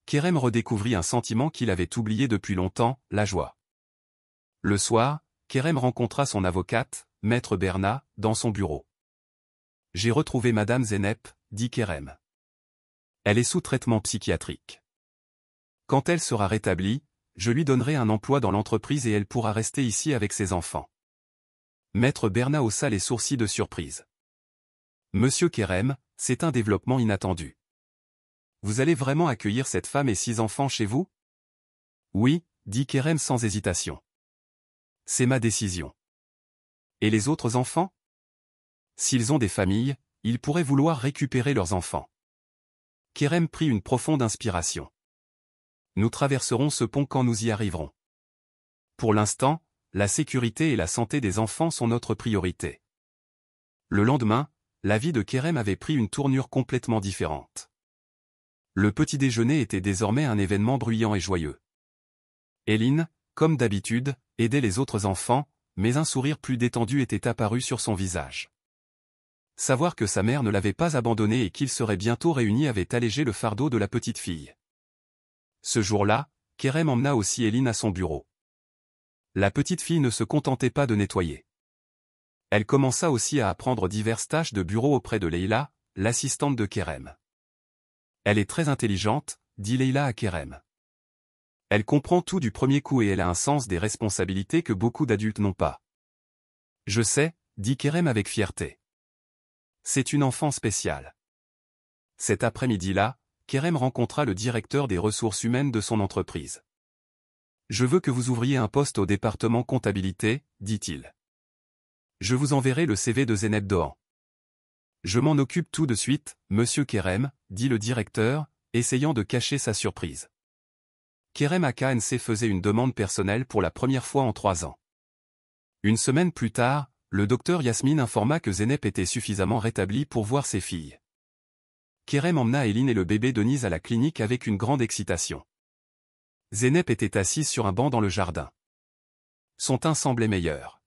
Kerem redécouvrit un sentiment qu'il avait oublié depuis longtemps, la joie. Le soir, Kerem rencontra son avocate, Maître Berna, dans son bureau. « J'ai retrouvé Madame Zeynep » dit Kerem. « Elle est sous traitement psychiatrique. Quand elle sera rétablie, je lui donnerai un emploi dans l'entreprise et elle pourra rester ici avec ses enfants. » Maître Berna haussa les sourcils de surprise. « Monsieur Kerem, c'est un développement inattendu. Vous allez vraiment accueillir cette femme et 6 enfants chez vous? » « Oui, » dit Kerem sans hésitation. « C'est ma décision. » « Et les autres enfants? S'ils ont des familles, ils pourraient vouloir récupérer leurs enfants. » Kerem prit une profonde inspiration. « Nous traverserons ce pont quand nous y arriverons. Pour l'instant, la sécurité et la santé des enfants sont notre priorité. » Le lendemain, la vie de Kerem avait pris une tournure complètement différente. Le petit déjeuner était désormais un événement bruyant et joyeux. Hélène, comme d'habitude, aidait les autres enfants, mais un sourire plus détendu était apparu sur son visage. Savoir que sa mère ne l'avait pas abandonné et qu'ils seraient bientôt réunis avait allégé le fardeau de la petite fille. Ce jour-là, Kerem emmena aussi Hélène à son bureau. La petite fille ne se contentait pas de nettoyer. Elle commença aussi à apprendre diverses tâches de bureau auprès de Leïla, l'assistante de Kerem. « Elle est très intelligente » dit Leïla à Kerem. « Elle comprend tout du premier coup et elle a un sens des responsabilités que beaucoup d'adultes n'ont pas. »« Je sais » dit Kerem avec fierté. « C'est une enfant spéciale. » Cet après-midi-là, Kerem rencontra le directeur des ressources humaines de son entreprise. « Je veux que vous ouvriez un poste au département comptabilité, dit-il. Je vous enverrai le CV de Zeynep Dohan. »« Je m'en occupe tout de suite, monsieur Kerem, dit le directeur, essayant de cacher sa surprise. Kerem AKNC faisait une demande personnelle pour la première fois en 3 ans. Une semaine plus tard, le docteur Yasmine informa que Zeynep était suffisamment rétablie pour voir ses filles. Kerem emmena Hélène et le bébé Denise à la clinique avec une grande excitation. Zeynep était assise sur un banc dans le jardin. Son teint semblait meilleur.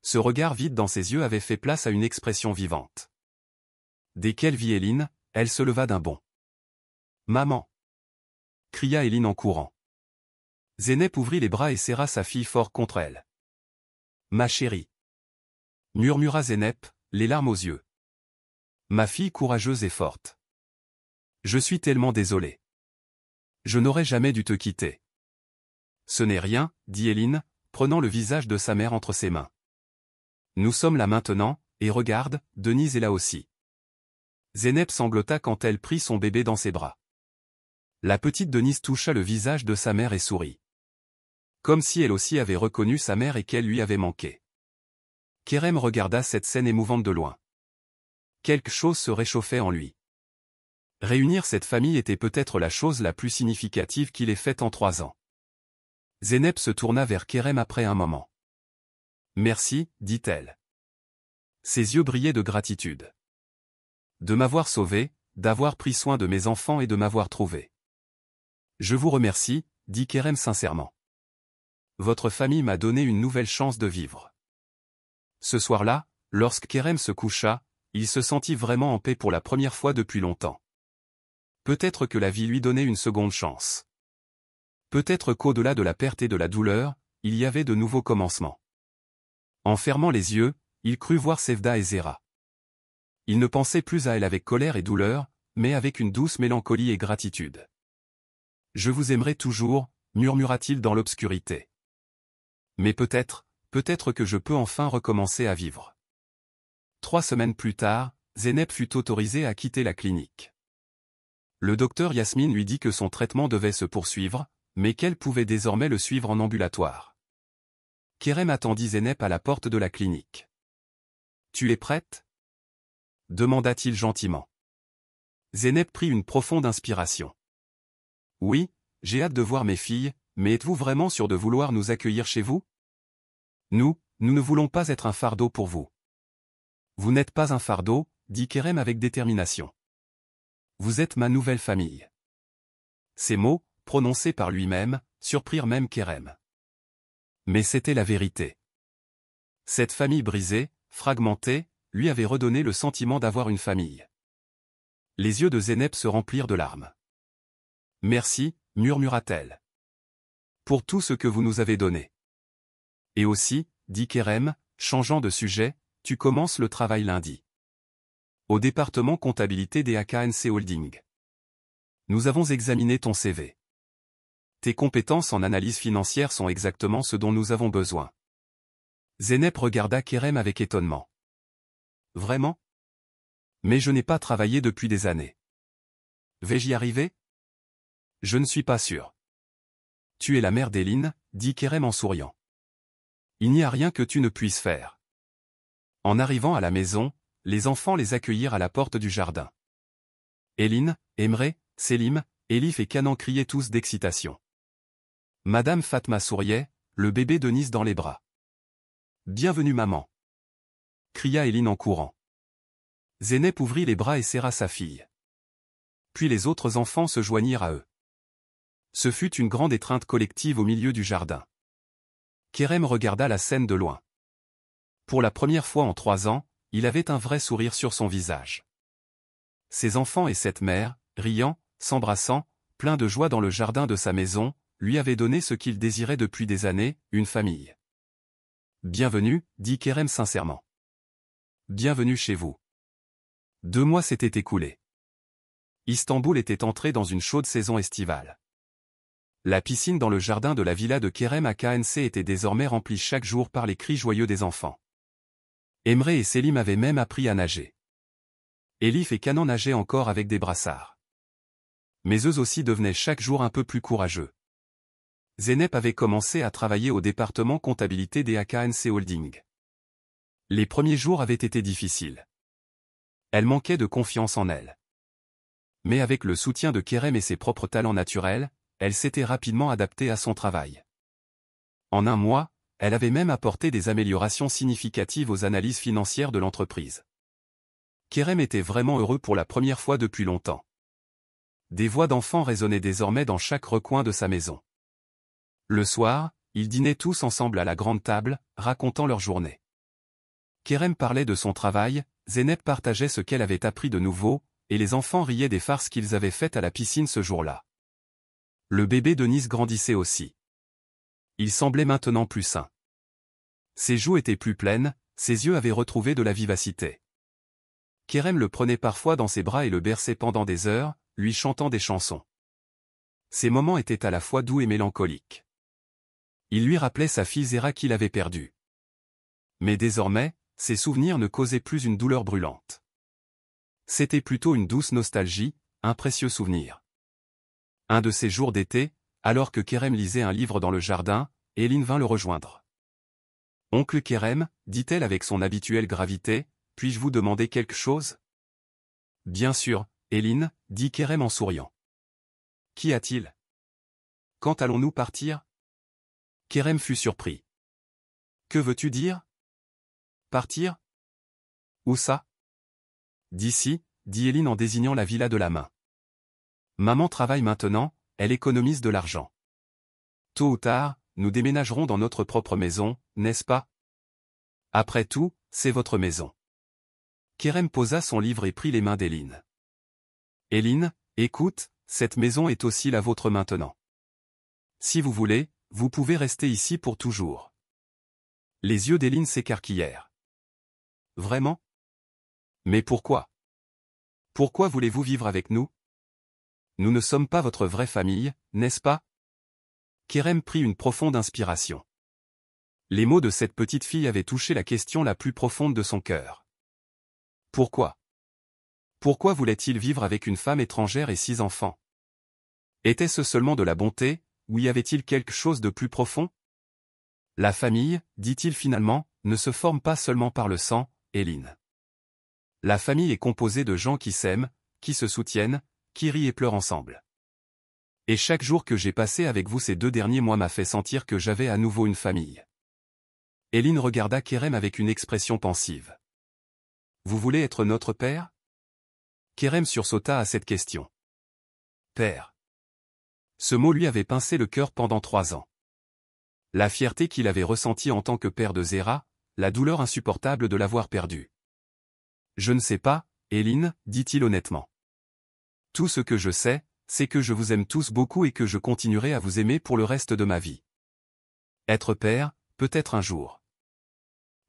Ce regard vide dans ses yeux avait fait place à une expression vivante. Dès qu'elle vit Hélène, elle se leva d'un bond. « Maman !» cria Hélène en courant. Zeynep ouvrit les bras et serra sa fille fort contre elle. « Ma chérie !» murmura Zeynep, les larmes aux yeux. « Ma fille courageuse et forte. Je suis tellement désolée. Je n'aurais jamais dû te quitter. »« Ce n'est rien, » dit Hélène, prenant le visage de sa mère entre ses mains. « Nous sommes là maintenant, et regarde, Denise est là aussi. » Zeynep sanglota quand elle prit son bébé dans ses bras. La petite Denise toucha le visage de sa mère et sourit. Comme si elle aussi avait reconnu sa mère et qu'elle lui avait manqué. Kerem regarda cette scène émouvante de loin. Quelque chose se réchauffait en lui. Réunir cette famille était peut-être la chose la plus significative qu'il ait faite en 3 ans. Zeynep se tourna vers Kerem après un moment. « Merci, dit-elle. » Ses yeux brillaient de gratitude. « De m'avoir sauvé, d'avoir pris soin de mes enfants et de m'avoir trouvé. »« Je vous remercie, » dit Kerem sincèrement. « Votre famille m'a donné une nouvelle chance de vivre. » Ce soir-là, lorsque Kerem se coucha, il se sentit vraiment en paix pour la première fois depuis longtemps. Peut-être que la vie lui donnait une seconde chance. Peut-être qu'au-delà de la perte et de la douleur, il y avait de nouveaux commencements. En fermant les yeux, il crut voir Sevda et Zéra. Il ne pensait plus à elle avec colère et douleur, mais avec une douce mélancolie et gratitude. « Je vous aimerai toujours » murmura-t-il dans l'obscurité. « Mais peut-être que je peux enfin recommencer à vivre. » 3 semaines plus tard, Zeynep fut autorisée à quitter la clinique. Le docteur Yasmine lui dit que son traitement devait se poursuivre, mais qu'elle pouvait désormais le suivre en ambulatoire. Kerem attendit Zeynep à la porte de la clinique. « Tu es prête ?» demanda-t-il gentiment. Zeynep prit une profonde inspiration. « Oui, j'ai hâte de voir mes filles, mais êtes-vous vraiment sûr de vouloir nous accueillir chez vous ? Nous ne voulons pas être un fardeau pour vous. » « Vous n'êtes pas un fardeau, » dit Kerem avec détermination. « Vous êtes ma nouvelle famille. » Ces mots, prononcés par lui-même, surprirent même Kerem. Mais c'était la vérité. Cette famille brisée, fragmentée, lui avait redonné le sentiment d'avoir une famille. Les yeux de Zeynep se remplirent de larmes. « Merci, » murmura-t-elle. « Pour tout ce que vous nous avez donné. » Et aussi, dit Kerem, changeant de sujet, tu commences le travail lundi. Au département comptabilité des AKNC Holding. Nous avons examiné ton CV. Tes compétences en analyse financière sont exactement ce dont nous avons besoin. Zeynep regarda Kerem avec étonnement. Vraiment? Mais je n'ai pas travaillé depuis des années. Vais-je y arriver? Je ne suis pas sûr. Tu es la mère d'Eline, dit Kerem en souriant. Il n'y a rien que tu ne puisses faire. En arrivant à la maison, les enfants les accueillirent à la porte du jardin. Eline, Emre, Selim, Elif et Canan criaient tous d'excitation. Madame Fatma souriait, le bébé Denise dans les bras. Bienvenue maman, cria Eline en courant. Zeynep ouvrit les bras et serra sa fille. Puis les autres enfants se joignirent à eux. Ce fut une grande étreinte collective au milieu du jardin. Kerem regarda la scène de loin. Pour la première fois en 3 ans, il avait un vrai sourire sur son visage. Ses enfants et cette mère, riant, s'embrassant, pleins de joie dans le jardin de sa maison, lui avaient donné ce qu'il désirait depuis des années, une famille. Bienvenue, dit Kerem sincèrement. Bienvenue chez vous. 2 mois s'étaient écoulés. Istanbul était entré dans une chaude saison estivale. La piscine dans le jardin de la villa de Kerem à KNC était désormais remplie chaque jour par les cris joyeux des enfants. Emre et Selim avaient même appris à nager. Elif et Canan nageaient encore avec des brassards. Mais eux aussi devenaient chaque jour un peu plus courageux. Zeynep avait commencé à travailler au département comptabilité des AKNC Holding. Les premiers jours avaient été difficiles. Elle manquait de confiance en elle. Mais avec le soutien de Kerem et ses propres talents naturels, elle s'était rapidement adaptée à son travail. En 1 mois, elle avait même apporté des améliorations significatives aux analyses financières de l'entreprise. Kerem était vraiment heureux pour la première fois depuis longtemps. Des voix d'enfants résonnaient désormais dans chaque recoin de sa maison. Le soir, ils dînaient tous ensemble à la grande table, racontant leur journée. Kerem parlait de son travail, Zeynep partageait ce qu'elle avait appris de nouveau, et les enfants riaient des farces qu'ils avaient faites à la piscine ce jour-là. Le bébé Denise grandissait aussi. Il semblait maintenant plus sain. Ses joues étaient plus pleines, ses yeux avaient retrouvé de la vivacité. Kerem le prenait parfois dans ses bras et le berçait pendant des heures, lui chantant des chansons. Ces moments étaient à la fois doux et mélancoliques. Il lui rappelait sa fille Zéra qu'il avait perdue. Mais désormais, ses souvenirs ne causaient plus une douleur brûlante. C'était plutôt une douce nostalgie, un précieux souvenir. Un de ces jours d'été, alors que Kerem lisait un livre dans le jardin, Eline vint le rejoindre. « Oncle Kerem, dit-elle avec son habituelle gravité, puis-je vous demander quelque chose ?»« Bien sûr, Eline, dit Kerem en souriant. »« Qu'y a-t-il ? Quand allons-nous partir ?» Kerem fut surpris. « Que veux-tu dire ? Partir ? Où ça ? » D'ici, dit Eline en désignant la villa de la main. Maman travaille maintenant, elle économise de l'argent. Tôt ou tard, nous déménagerons dans notre propre maison, n'est-ce pas? Après tout, c'est votre maison. Kerem posa son livre et prit les mains d'Eline. Eline, écoute, cette maison est aussi la vôtre maintenant. Si vous voulez, vous pouvez rester ici pour toujours. Les yeux d'Eline s'écarquillèrent. Vraiment? Mais pourquoi? Pourquoi voulez-vous vivre avec nous? Nous ne sommes pas votre vraie famille, n'est-ce pas? Kerem prit une profonde inspiration. Les mots de cette petite fille avaient touché la question la plus profonde de son cœur. Pourquoi? Pourquoi voulait-il vivre avec une femme étrangère et 6 enfants? Était-ce seulement de la bonté, ou y avait-il quelque chose de plus profond? La famille, dit-il finalement, ne se forme pas seulement par le sang, Eline. La famille est composée de gens qui s'aiment, qui se soutiennent, qui rient et pleurent ensemble. Et chaque jour que j'ai passé avec vous ces 2 derniers mois m'a fait sentir que j'avais à nouveau une famille. Eline regarda Kerem avec une expression pensive. Vous voulez être notre père? Kerem sursauta à cette question. Père. Ce mot lui avait pincé le cœur pendant 3 ans. La fierté qu'il avait ressentie en tant que père de Zéra, la douleur insupportable de l'avoir perdue. Je ne sais pas, Eline, dit-il honnêtement. Tout ce que je sais, c'est que je vous aime tous beaucoup et que je continuerai à vous aimer pour le reste de ma vie. Être père, peut-être un jour.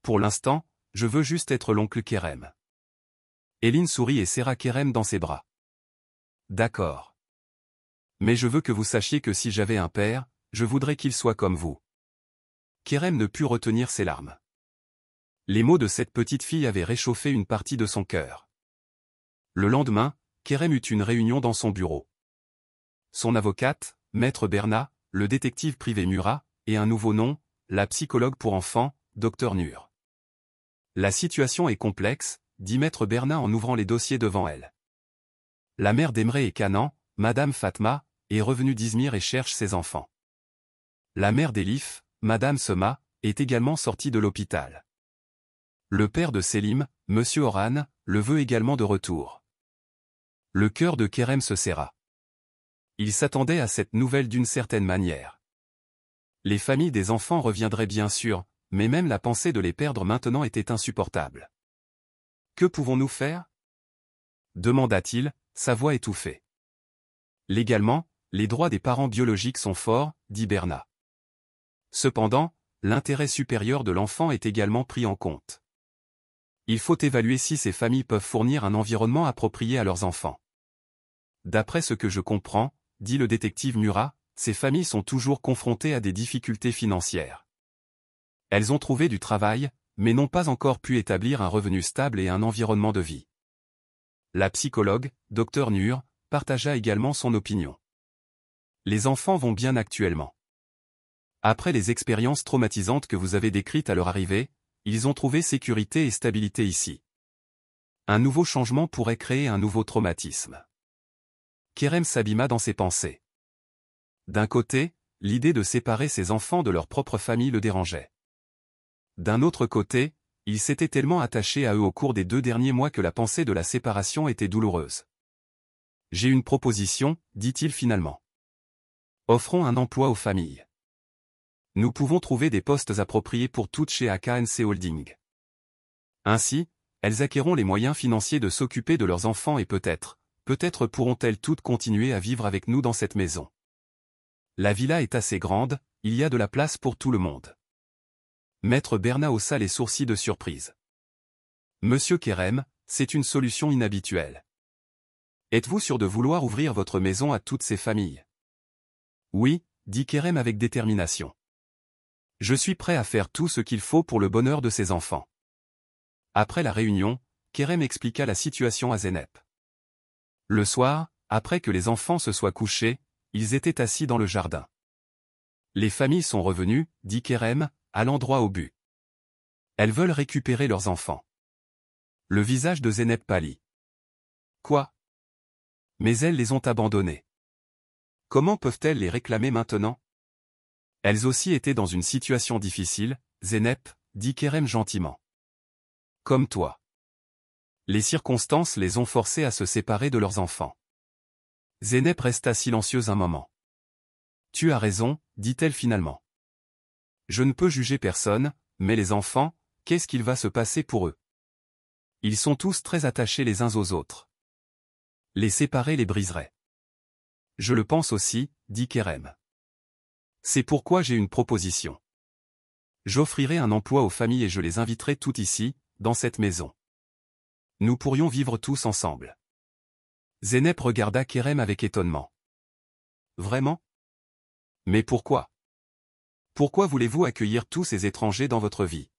Pour l'instant, je veux juste être l'oncle Kerem. Eline sourit et serra Kerem dans ses bras. D'accord. Mais je veux que vous sachiez que si j'avais un père, je voudrais qu'il soit comme vous. Kerem ne put retenir ses larmes. Les mots de cette petite fille avaient réchauffé une partie de son cœur. Le lendemain, Kerem eut une réunion dans son bureau. Son avocate, Maître Berna, le détective privé Murat, et un nouveau nom, la psychologue pour enfants, Dr Nur. La situation est complexe, dit Maître Berna en ouvrant les dossiers devant elle. La mère d'Emre et Canan, Madame Fatma, est revenue d'Izmir et cherche ses enfants. La mère d'Elif, Madame Sema, est également sortie de l'hôpital. Le père de Selim, Monsieur Oran, le veut également de retour. Le cœur de Kerem se serra. Il s'attendait à cette nouvelle d'une certaine manière. Les familles des enfants reviendraient bien sûr, mais même la pensée de les perdre maintenant était insupportable. Que pouvons-nous faire ? Demanda-t-il, sa voix étouffée. Légalement, les droits des parents biologiques sont forts, dit Berna. Cependant, l'intérêt supérieur de l'enfant est également pris en compte. Il faut évaluer si ces familles peuvent fournir un environnement approprié à leurs enfants. D'après ce que je comprends, dit le détective Murat, ces familles sont toujours confrontées à des difficultés financières. Elles ont trouvé du travail, mais n'ont pas encore pu établir un revenu stable et un environnement de vie. La psychologue, Dr Nur, partagea également son opinion. Les enfants vont bien actuellement. Après les expériences traumatisantes que vous avez décrites à leur arrivée, ils ont trouvé sécurité et stabilité ici. Un nouveau changement pourrait créer un nouveau traumatisme. Kerem s'abîma dans ses pensées. D'un côté, l'idée de séparer ses enfants de leur propre famille le dérangeait. D'un autre côté, il s'était tellement attaché à eux au cours des 2 derniers mois que la pensée de la séparation était douloureuse. J'ai une proposition, dit-il finalement. Offrons un emploi aux familles. Nous pouvons trouver des postes appropriés pour toutes chez AKNC Holding. Ainsi, elles acquerront les moyens financiers de s'occuper de leurs enfants et peut-être pourront-elles toutes continuer à vivre avec nous dans cette maison. La villa est assez grande, il y a de la place pour tout le monde. Maître Berna haussa les sourcils de surprise. Monsieur Kerem, c'est une solution inhabituelle. Êtes-vous sûr de vouloir ouvrir votre maison à toutes ces familles? Oui, dit Kerem avec détermination. Je suis prêt à faire tout ce qu'il faut pour le bonheur de ces enfants. Après la réunion, Kerem expliqua la situation à Zeynep. Le soir, après que les enfants se soient couchés, ils étaient assis dans le jardin. Les familles sont revenues, dit Kerem, allant droit au but. Elles veulent récupérer leurs enfants. Le visage de Zeynep pâlit. Quoi? Mais elles les ont abandonnés. Comment peuvent-elles les réclamer maintenant? Elles aussi étaient dans une situation difficile, Zeynep, dit Kerem gentiment. Comme toi. Les circonstances les ont forcées à se séparer de leurs enfants. Zeynep resta silencieuse un moment. Tu as raison, dit-elle finalement. Je ne peux juger personne, mais les enfants, qu'est-ce qu'il va se passer pour eux? Ils sont tous très attachés les uns aux autres. Les séparer les briserait. Je le pense aussi, dit Kerem. C'est pourquoi j'ai une proposition. J'offrirai un emploi aux familles et je les inviterai toutes ici, dans cette maison. Nous pourrions vivre tous ensemble. Zeynep regarda Kerem avec étonnement. Vraiment? Mais pourquoi? Pourquoi voulez-vous accueillir tous ces étrangers dans votre vie?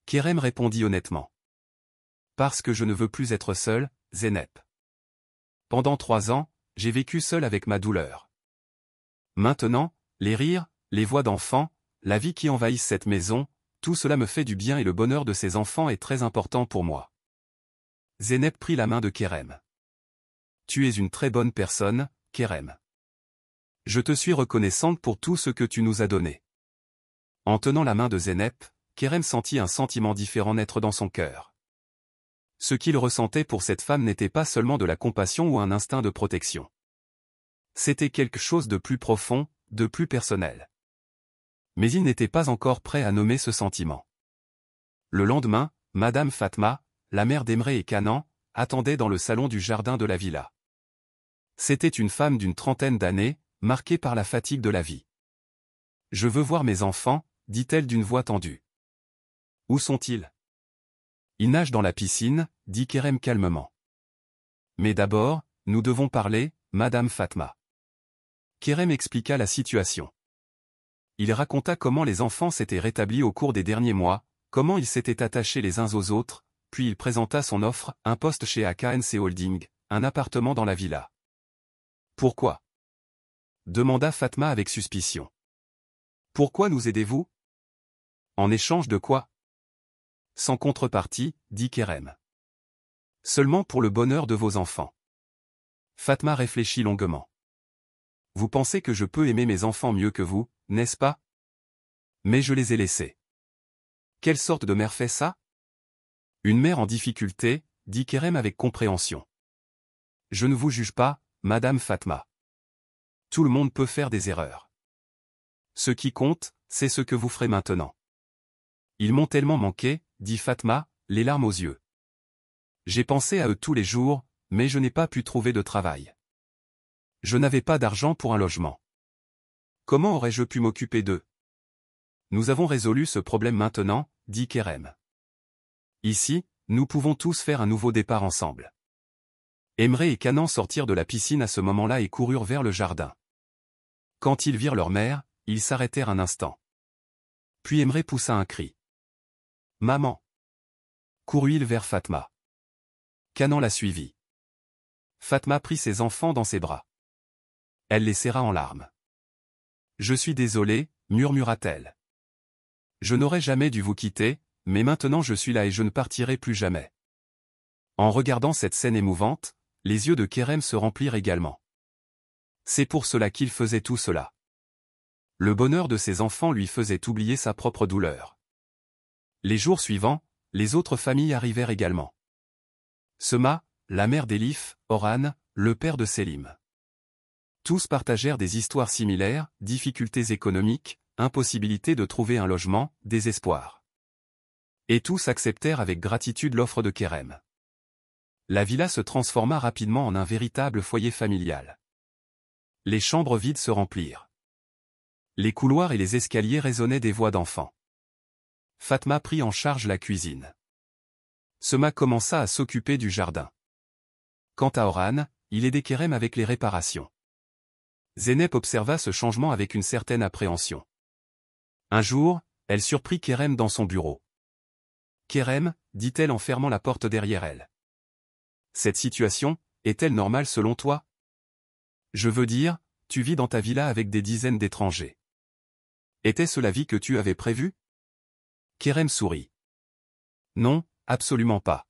Kerem répondit honnêtement. Parce que je ne veux plus être seul, Zeynep. Pendant 3 ans, j'ai vécu seul avec ma douleur. Maintenant, les rires, les voix d'enfants, la vie qui envahissent cette maison, tout cela me fait du bien et le bonheur de ces enfants est très important pour moi. Zeynep prit la main de Kerem. Tu es une très bonne personne, Kerem. Je te suis reconnaissante pour tout ce que tu nous as donné. En tenant la main de Zeynep, Kerem sentit un sentiment différent naître dans son cœur. Ce qu'il ressentait pour cette femme n'était pas seulement de la compassion ou un instinct de protection. C'était quelque chose de plus profond, de plus personnel. Mais il n'était pas encore prêt à nommer ce sentiment. Le lendemain, Madame Fatma, la mère d'Emre et Canan, attendait dans le salon du jardin de la villa. C'était une femme d'une 30aine d'années, marquée par la fatigue de la vie. Je veux voir mes enfants, dit-elle d'une voix tendue. Où sont-ils? Ils nagent dans la piscine, dit Kerem calmement. Mais d'abord, nous devons parler, Madame Fatma. Kerem expliqua la situation. Il raconta comment les enfants s'étaient rétablis au cours des derniers mois, comment ils s'étaient attachés les uns aux autres, puis il présenta son offre, un poste chez AKNC Holding, un appartement dans la villa. Pourquoi? Demanda Fatma avec suspicion. Pourquoi nous aidez-vous? En échange de quoi? Sans contrepartie, dit Kerem. Seulement pour le bonheur de vos enfants. Fatma réfléchit longuement. Vous pensez que je peux aimer mes enfants mieux que vous, n'est-ce pas? Mais je les ai laissés. Quelle sorte de mère fait ça? Une mère en difficulté, dit Kerem avec compréhension. Je ne vous juge pas, Madame Fatma. Tout le monde peut faire des erreurs. Ce qui compte, c'est ce que vous ferez maintenant. Ils m'ont tellement manqué, dit Fatma, les larmes aux yeux. J'ai pensé à eux tous les jours, mais je n'ai pas pu trouver de travail. Je n'avais pas d'argent pour un logement. Comment aurais-je pu m'occuper d'eux? Nous avons résolu ce problème maintenant, dit Kerem. Ici, nous pouvons tous faire un nouveau départ ensemble. Emre et Kanan sortirent de la piscine à ce moment-là et coururent vers le jardin. Quand ils virent leur mère, ils s'arrêtèrent un instant. Puis Emre poussa un cri. Maman! Courut-il vers Fatma. Kanan la suivit. Fatma prit ses enfants dans ses bras. Elle les serra en larmes. Je suis désolée, murmura-t-elle. Je n'aurais jamais dû vous quitter, mais maintenant je suis là et je ne partirai plus jamais. En regardant cette scène émouvante, les yeux de Kerem se remplirent également. C'est pour cela qu'il faisait tout cela. Le bonheur de ses enfants lui faisait oublier sa propre douleur. Les jours suivants, les autres familles arrivèrent également. Sema, la mère d'Elif, Orhan, le père de Selim. Tous partagèrent des histoires similaires, difficultés économiques, impossibilité de trouver un logement, désespoir. Et tous acceptèrent avec gratitude l'offre de Kerem. La villa se transforma rapidement en un véritable foyer familial. Les chambres vides se remplirent. Les couloirs et les escaliers résonnaient des voix d'enfants. Fatma prit en charge la cuisine. Sema commença à s'occuper du jardin. Quant à Orhan, il aidait Kerem avec les réparations. Zeynep observa ce changement avec une certaine appréhension. Un jour, elle surprit Kerem dans son bureau. « Kerem » dit-elle en fermant la porte derrière elle. « Cette situation, est-elle normale selon toi? Je veux dire, tu vis dans ta villa avec des dizaines d'étrangers. Était-ce la vie que tu avais prévue? » Kerem sourit. « Non, absolument pas.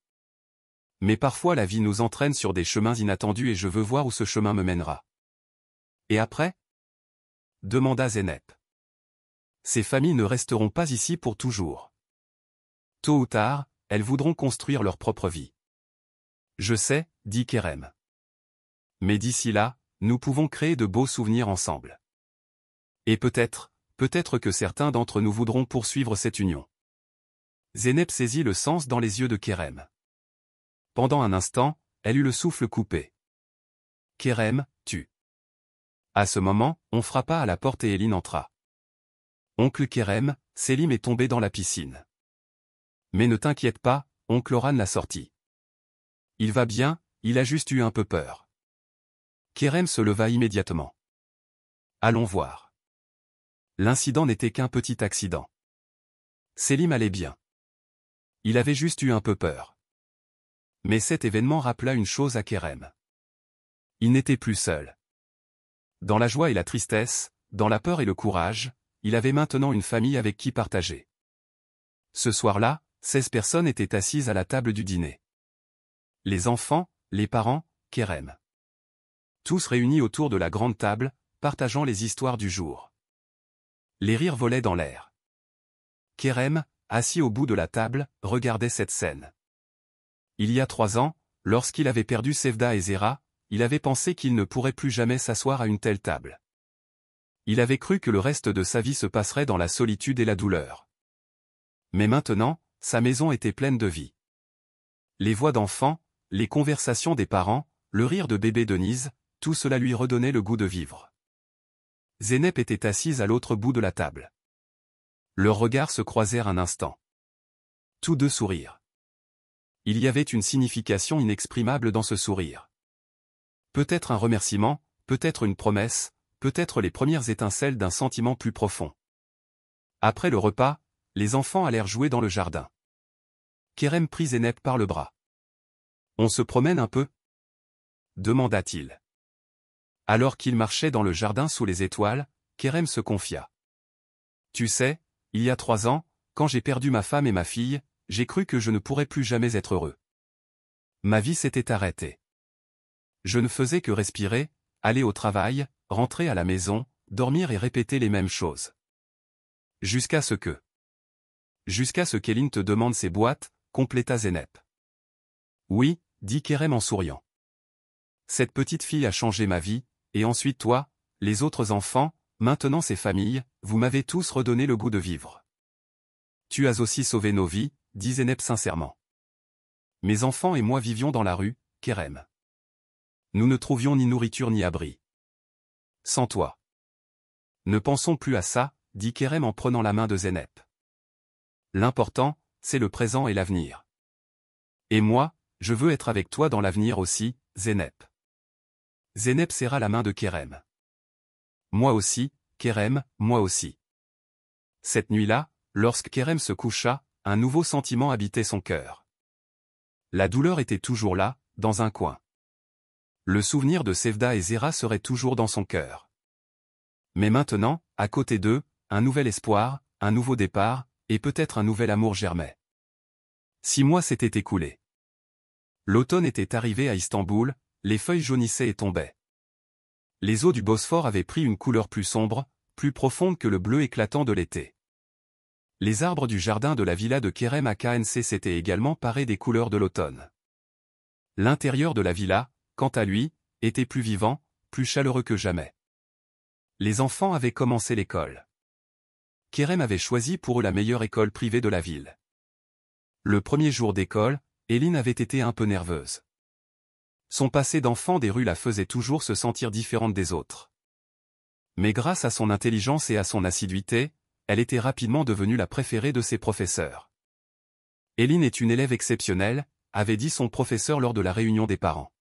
Mais parfois la vie nous entraîne sur des chemins inattendus et je veux voir où ce chemin me mènera. » Et après? Demanda Zeynep. Ces familles ne resteront pas ici pour toujours. Tôt ou tard, elles voudront construire leur propre vie. Je sais, dit Kerem. Mais d'ici là, nous pouvons créer de beaux souvenirs ensemble. Et peut-être que certains d'entre nous voudront poursuivre cette union. Zeynep saisit le sens dans les yeux de Kerem. Pendant un instant, elle eut le souffle coupé. Kerem, tu. À ce moment, on frappa à la porte et Eline entra. Oncle Kerem, Selim est tombé dans la piscine. Mais ne t'inquiète pas, oncle Orhan l'a sorti. Il va bien, il a juste eu un peu peur. Kerem se leva immédiatement. Allons voir. L'incident n'était qu'un petit accident. Selim allait bien. Il avait juste eu un peu peur. Mais cet événement rappela une chose à Kerem. Il n'était plus seul. Dans la joie et la tristesse, dans la peur et le courage, il avait maintenant une famille avec qui partager. Ce soir-là, 16 personnes étaient assises à la table du dîner. Les enfants, les parents, Kerem. Tous réunis autour de la grande table, partageant les histoires du jour. Les rires volaient dans l'air. Kerem, assis au bout de la table, regardait cette scène. Il y a 3 ans, lorsqu'il avait perdu Sevda et Zera, il avait pensé qu'il ne pourrait plus jamais s'asseoir à une telle table. Il avait cru que le reste de sa vie se passerait dans la solitude et la douleur. Mais maintenant, sa maison était pleine de vie. Les voix d'enfants, les conversations des parents, le rire de bébé Denise, tout cela lui redonnait le goût de vivre. Zeynep était assise à l'autre bout de la table. Leurs regards se croisèrent un instant. Tous deux sourirent. Il y avait une signification inexprimable dans ce sourire. Peut-être un remerciement, peut-être une promesse, peut-être les premières étincelles d'un sentiment plus profond. Après le repas, les enfants allèrent jouer dans le jardin. Kerem prit Zeynep par le bras. « On se promène un peu ?» demanda-t-il. Alors qu'ils marchaient dans le jardin sous les étoiles, Kerem se confia. « Tu sais, il y a 3 ans, quand j'ai perdu ma femme et ma fille, j'ai cru que je ne pourrais plus jamais être heureux. Ma vie s'était arrêtée. Je ne faisais que respirer, aller au travail, rentrer à la maison, dormir et répéter les mêmes choses. Jusqu'à ce qu'Eline te demande ses boîtes, compléta Zeynep. Oui, dit Kerem en souriant. Cette petite fille a changé ma vie, et ensuite toi, les autres enfants, maintenant ces familles, vous m'avez tous redonné le goût de vivre. Tu as aussi sauvé nos vies, dit Zeynep sincèrement. Mes enfants et moi vivions dans la rue, Kerem. Nous ne trouvions ni nourriture ni abri. Sans toi. Ne pensons plus à ça, dit Kerem en prenant la main de Zeynep. L'important, c'est le présent et l'avenir. Et moi, je veux être avec toi dans l'avenir aussi, Zeynep. Zeynep serra la main de Kerem. Moi aussi, Kerem, moi aussi. Cette nuit-là, lorsque Kerem se coucha, un nouveau sentiment habitait son cœur. La douleur était toujours là, dans un coin. Le souvenir de Sevda et Zera serait toujours dans son cœur. Mais maintenant, à côté d'eux, un nouvel espoir, un nouveau départ, et peut-être un nouvel amour germait. 6 mois s'étaient écoulés. L'automne était arrivé à Istanbul, les feuilles jaunissaient et tombaient. Les eaux du Bosphore avaient pris une couleur plus sombre, plus profonde que le bleu éclatant de l'été. Les arbres du jardin de la villa de Kerem à KNC s'étaient également parés des couleurs de l'automne. L'intérieur de la villa, quant à lui, était plus vivant, plus chaleureux que jamais. Les enfants avaient commencé l'école. Kerem avait choisi pour eux la meilleure école privée de la ville. Le premier jour d'école, Eline avait été un peu nerveuse. Son passé d'enfant des rues la faisait toujours se sentir différente des autres. Mais grâce à son intelligence et à son assiduité, elle était rapidement devenue la préférée de ses professeurs. Eline est une élève exceptionnelle, avait dit son professeur lors de la réunion des parents.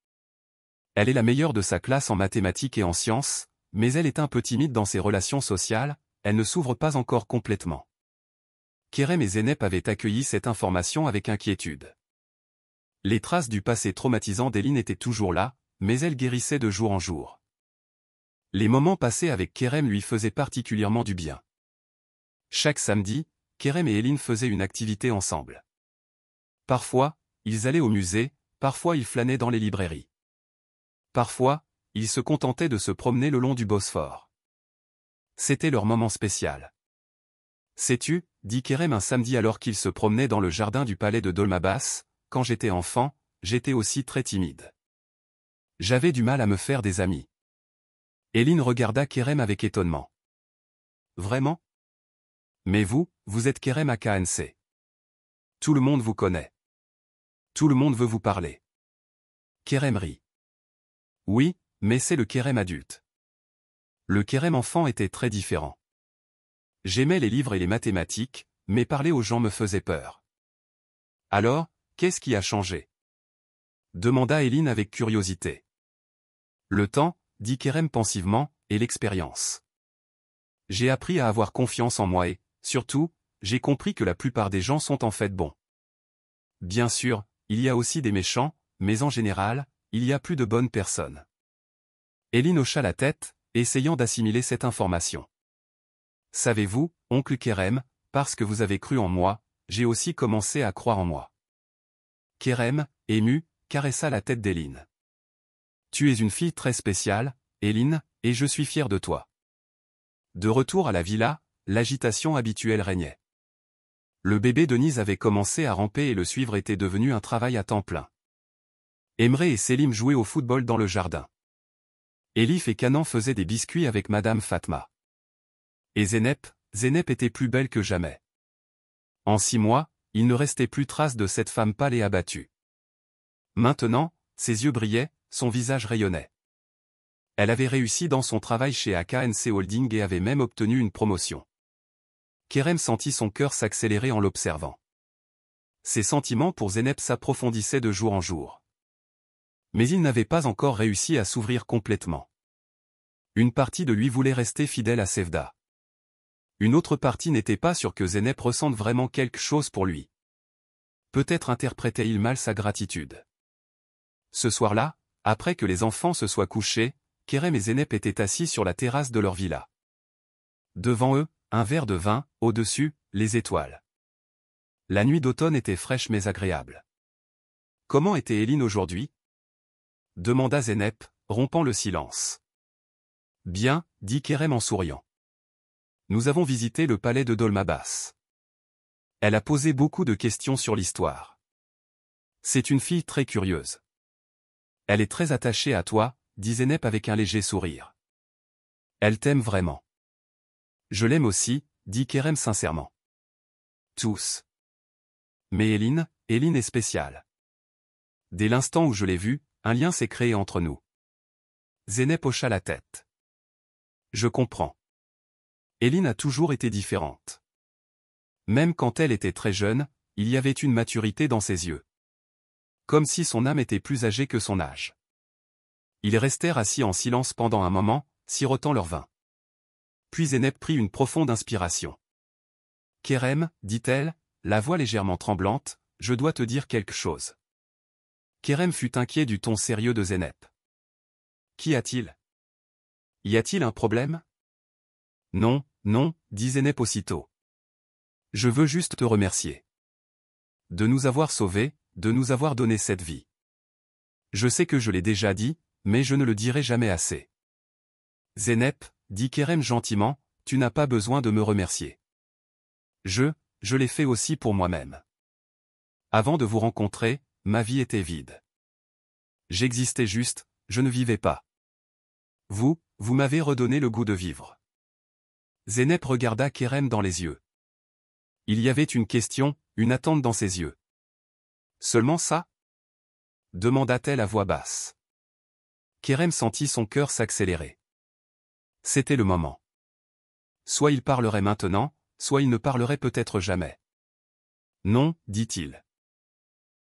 Elle est la meilleure de sa classe en mathématiques et en sciences, mais elle est un peu timide dans ses relations sociales, elle ne s'ouvre pas encore complètement. Kerem et Zeynep avaient accueilli cette information avec inquiétude. Les traces du passé traumatisant d'Eline étaient toujours là, mais elle guérissait de jour en jour. Les moments passés avec Kerem lui faisaient particulièrement du bien. Chaque samedi, Kerem et Eline faisaient une activité ensemble. Parfois, ils allaient au musée, parfois ils flânaient dans les librairies. Parfois, ils se contentaient de se promener le long du Bosphore. C'était leur moment spécial. Sais-tu, dit Kerem un samedi alors qu'il se promenait dans le jardin du palais de Dolmabas, quand j'étais enfant, j'étais aussi très timide. J'avais du mal à me faire des amis. Eline regarda Kerem avec étonnement. Vraiment? Mais vous êtes Kerem à KNC. Tout le monde vous connaît. Tout le monde veut vous parler. Kerem rit. Oui, mais c'est le Kerem adulte. Le Kerem enfant était très différent. J'aimais les livres et les mathématiques, mais parler aux gens me faisait peur. Alors, qu'est-ce qui a changé? Demanda Eline avec curiosité. Le temps, dit Kerem pensivement, et l'expérience. J'ai appris à avoir confiance en moi et, surtout, j'ai compris que la plupart des gens sont en fait bons. Bien sûr, il y a aussi des méchants, mais en général, il y a plus de bonnes personnes. Eline hocha la tête, essayant d'assimiler cette information. Savez-vous, oncle Kerem, parce que vous avez cru en moi, j'ai aussi commencé à croire en moi. Kerem, ému, caressa la tête d'Eline. Tu es une fille très spéciale, Eline, et je suis fier de toi. De retour à la villa, l'agitation habituelle régnait. Le bébé Denise avait commencé à ramper et le suivre était devenu un travail à temps plein. Emre et Selim jouaient au football dans le jardin. Elif et Canan faisaient des biscuits avec Madame Fatma. Et Zeynep était plus belle que jamais. En 6 mois, il ne restait plus trace de cette femme pâle et abattue. Maintenant, ses yeux brillaient, son visage rayonnait. Elle avait réussi dans son travail chez AKNC Holding et avait même obtenu une promotion. Kerem sentit son cœur s'accélérer en l'observant. Ses sentiments pour Zeynep s'approfondissaient de jour en jour. Mais il n'avait pas encore réussi à s'ouvrir complètement. Une partie de lui voulait rester fidèle à Sevda. Une autre partie n'était pas sûre que Zeynep ressente vraiment quelque chose pour lui. Peut-être interprétait-il mal sa gratitude. Ce soir-là, après que les enfants se soient couchés, Kerem et Zeynep étaient assis sur la terrasse de leur villa. Devant eux, un verre de vin, au-dessus, les étoiles. La nuit d'automne était fraîche mais agréable. Comment était Eline aujourd'hui? Demanda Zeynep, rompant le silence. Bien, dit Kerem en souriant. Nous avons visité le palais de Dolmabas. Elle a posé beaucoup de questions sur l'histoire. C'est une fille très curieuse. Elle est très attachée à toi, dit Zeynep avec un léger sourire. Elle t'aime vraiment. Je l'aime aussi, dit Kerem sincèrement. Tous. Mais Eline est spéciale. Dès l'instant où je l'ai vue, un lien s'est créé entre nous. Zeynep hocha la tête. Je comprends. Eline a toujours été différente. Même quand elle était très jeune, il y avait une maturité dans ses yeux. Comme si son âme était plus âgée que son âge. Ils restèrent assis en silence pendant un moment, sirotant leur vin. Puis Zeynep prit une profonde inspiration. Kerem, dit-elle, la voix légèrement tremblante, je dois te dire quelque chose. Kerem fut inquiet du ton sérieux de Zeynep. Qu'y a-t-il? Y a-t-il un problème? Non, non, dit Zeynep aussitôt. Je veux juste te remercier. De nous avoir sauvés, de nous avoir donné cette vie. Je sais que je l'ai déjà dit, mais je ne le dirai jamais assez. Zeynep, dit Kerem gentiment, tu n'as pas besoin de me remercier. Je l'ai fait aussi pour moi-même. Avant de vous rencontrer, ma vie était vide. J'existais juste, je ne vivais pas. Vous m'avez redonné le goût de vivre. Zeynep regarda Kerem dans les yeux. Il y avait une question, une attente dans ses yeux. Seulement ça? Demanda-t-elle à voix basse. Kerem sentit son cœur s'accélérer. C'était le moment. Soit il parlerait maintenant, soit il ne parlerait peut-être jamais. Non, dit-il.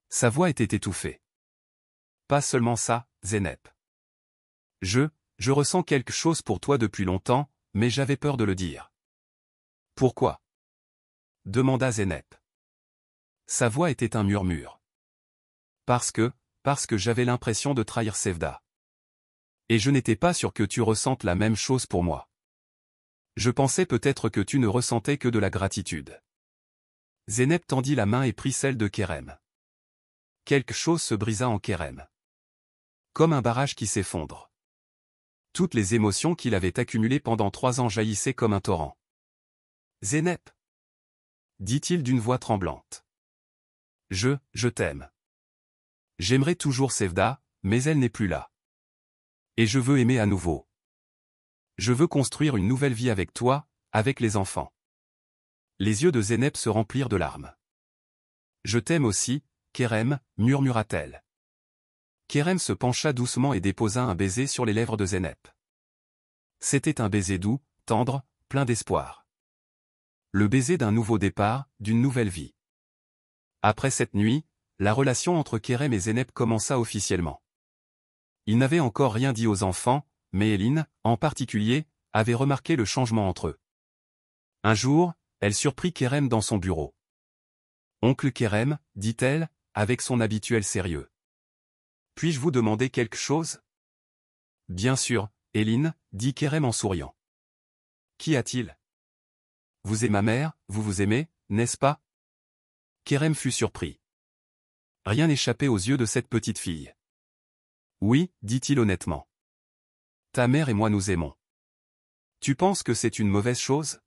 Sa voix était étouffée. Pas seulement ça, Zeynep. Je ressens quelque chose pour toi depuis longtemps, mais j'avais peur de le dire. Pourquoi? Demanda Zeynep. Sa voix était un murmure. Parce que j'avais l'impression de trahir Sevda. Et je n'étais pas sûr que tu ressentes la même chose pour moi. Je pensais peut-être que tu ne ressentais que de la gratitude. Zeynep tendit la main et prit celle de Kerem. Quelque chose se brisa en Kerem. Comme un barrage qui s'effondre. Toutes les émotions qu'il avait accumulées pendant 3 ans jaillissaient comme un torrent. Zeynep, dit-il d'une voix tremblante. Je t'aime. J'aimerais toujours Sevda, mais elle n'est plus là. Et je veux aimer à nouveau. Je veux construire une nouvelle vie avec toi, avec les enfants. Les yeux de Zeynep se remplirent de larmes. Je t'aime aussi, Kerem, murmura-t-elle. Kerem se pencha doucement et déposa un baiser sur les lèvres de Zeynep. C'était un baiser doux, tendre, plein d'espoir. Le baiser d'un nouveau départ, d'une nouvelle vie. Après cette nuit, la relation entre Kerem et Zeynep commença officiellement. Il n'avait encore rien dit aux enfants, mais Eline, en particulier, avait remarqué le changement entre eux. Un jour, elle surprit Kerem dans son bureau. « Oncle Kerem, dit-elle, avec son habituel sérieux. Puis-je vous demander quelque chose? Bien sûr, Eline, dit Kerem en souriant. Qu'y a-t-il? Vous et ma mère, vous vous aimez, n'est-ce pas? Kerem fut surpris. Rien n'échappait aux yeux de cette petite fille. Oui, dit-il honnêtement. Ta mère et moi nous aimons. Tu penses que c'est une mauvaise chose?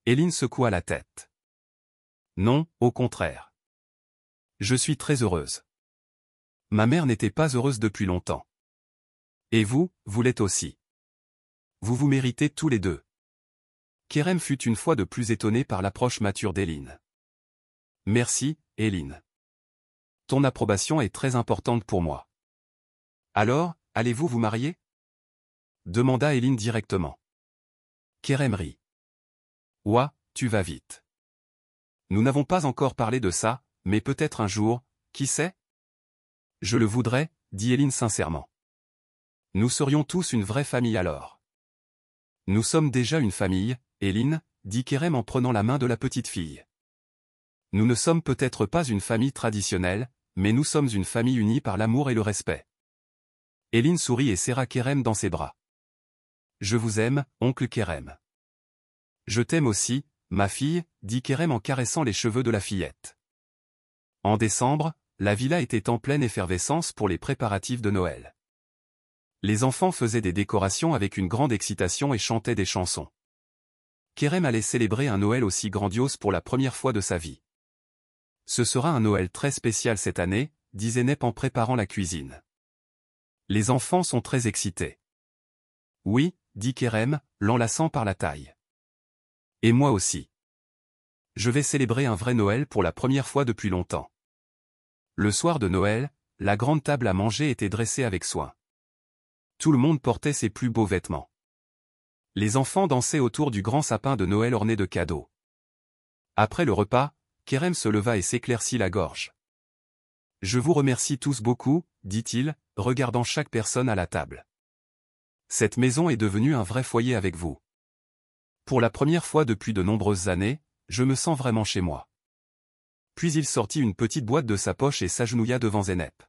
Eline secoua la tête. Non, au contraire. Je suis très heureuse. Ma mère n'était pas heureuse depuis longtemps. Et vous l'êtes aussi. Vous vous méritez tous les deux. Kerem fut une fois de plus étonné par l'approche mature d'Eline. Merci, Eline. Ton approbation est très importante pour moi. Alors, allez-vous vous marier? Demanda Eline directement. Kerem rit. Ouah, tu vas vite. Nous n'avons pas encore parlé de ça, mais peut-être un jour, qui sait? Je le voudrais, dit Éline sincèrement. Nous serions tous une vraie famille alors. Nous sommes déjà une famille, Éline, dit Kerem en prenant la main de la petite fille. Nous ne sommes peut-être pas une famille traditionnelle, mais nous sommes une famille unie par l'amour et le respect. Éline sourit et serra Kerem dans ses bras. Je vous aime, oncle Kerem. Je t'aime aussi, ma fille, dit Kerem en caressant les cheveux de la fillette. En décembre, la villa était en pleine effervescence pour les préparatifs de Noël. Les enfants faisaient des décorations avec une grande excitation et chantaient des chansons. Kerem allait célébrer un Noël aussi grandiose pour la première fois de sa vie. Ce sera un Noël très spécial cette année, dit Zeynep en préparant la cuisine. Les enfants sont très excités. Oui, dit Kerem, l'enlaçant par la taille. Et moi aussi. Je vais célébrer un vrai Noël pour la première fois depuis longtemps. Le soir de Noël, la grande table à manger était dressée avec soin. Tout le monde portait ses plus beaux vêtements. Les enfants dansaient autour du grand sapin de Noël orné de cadeaux. Après le repas, Kerem se leva et s'éclaircit la gorge. Je vous remercie tous beaucoup, dit-il, regardant chaque personne à la table. Cette maison est devenue un vrai foyer avec vous. Pour la première fois depuis de nombreuses années, je me sens vraiment chez moi. Puis il sortit une petite boîte de sa poche et s'agenouilla devant Zeynep.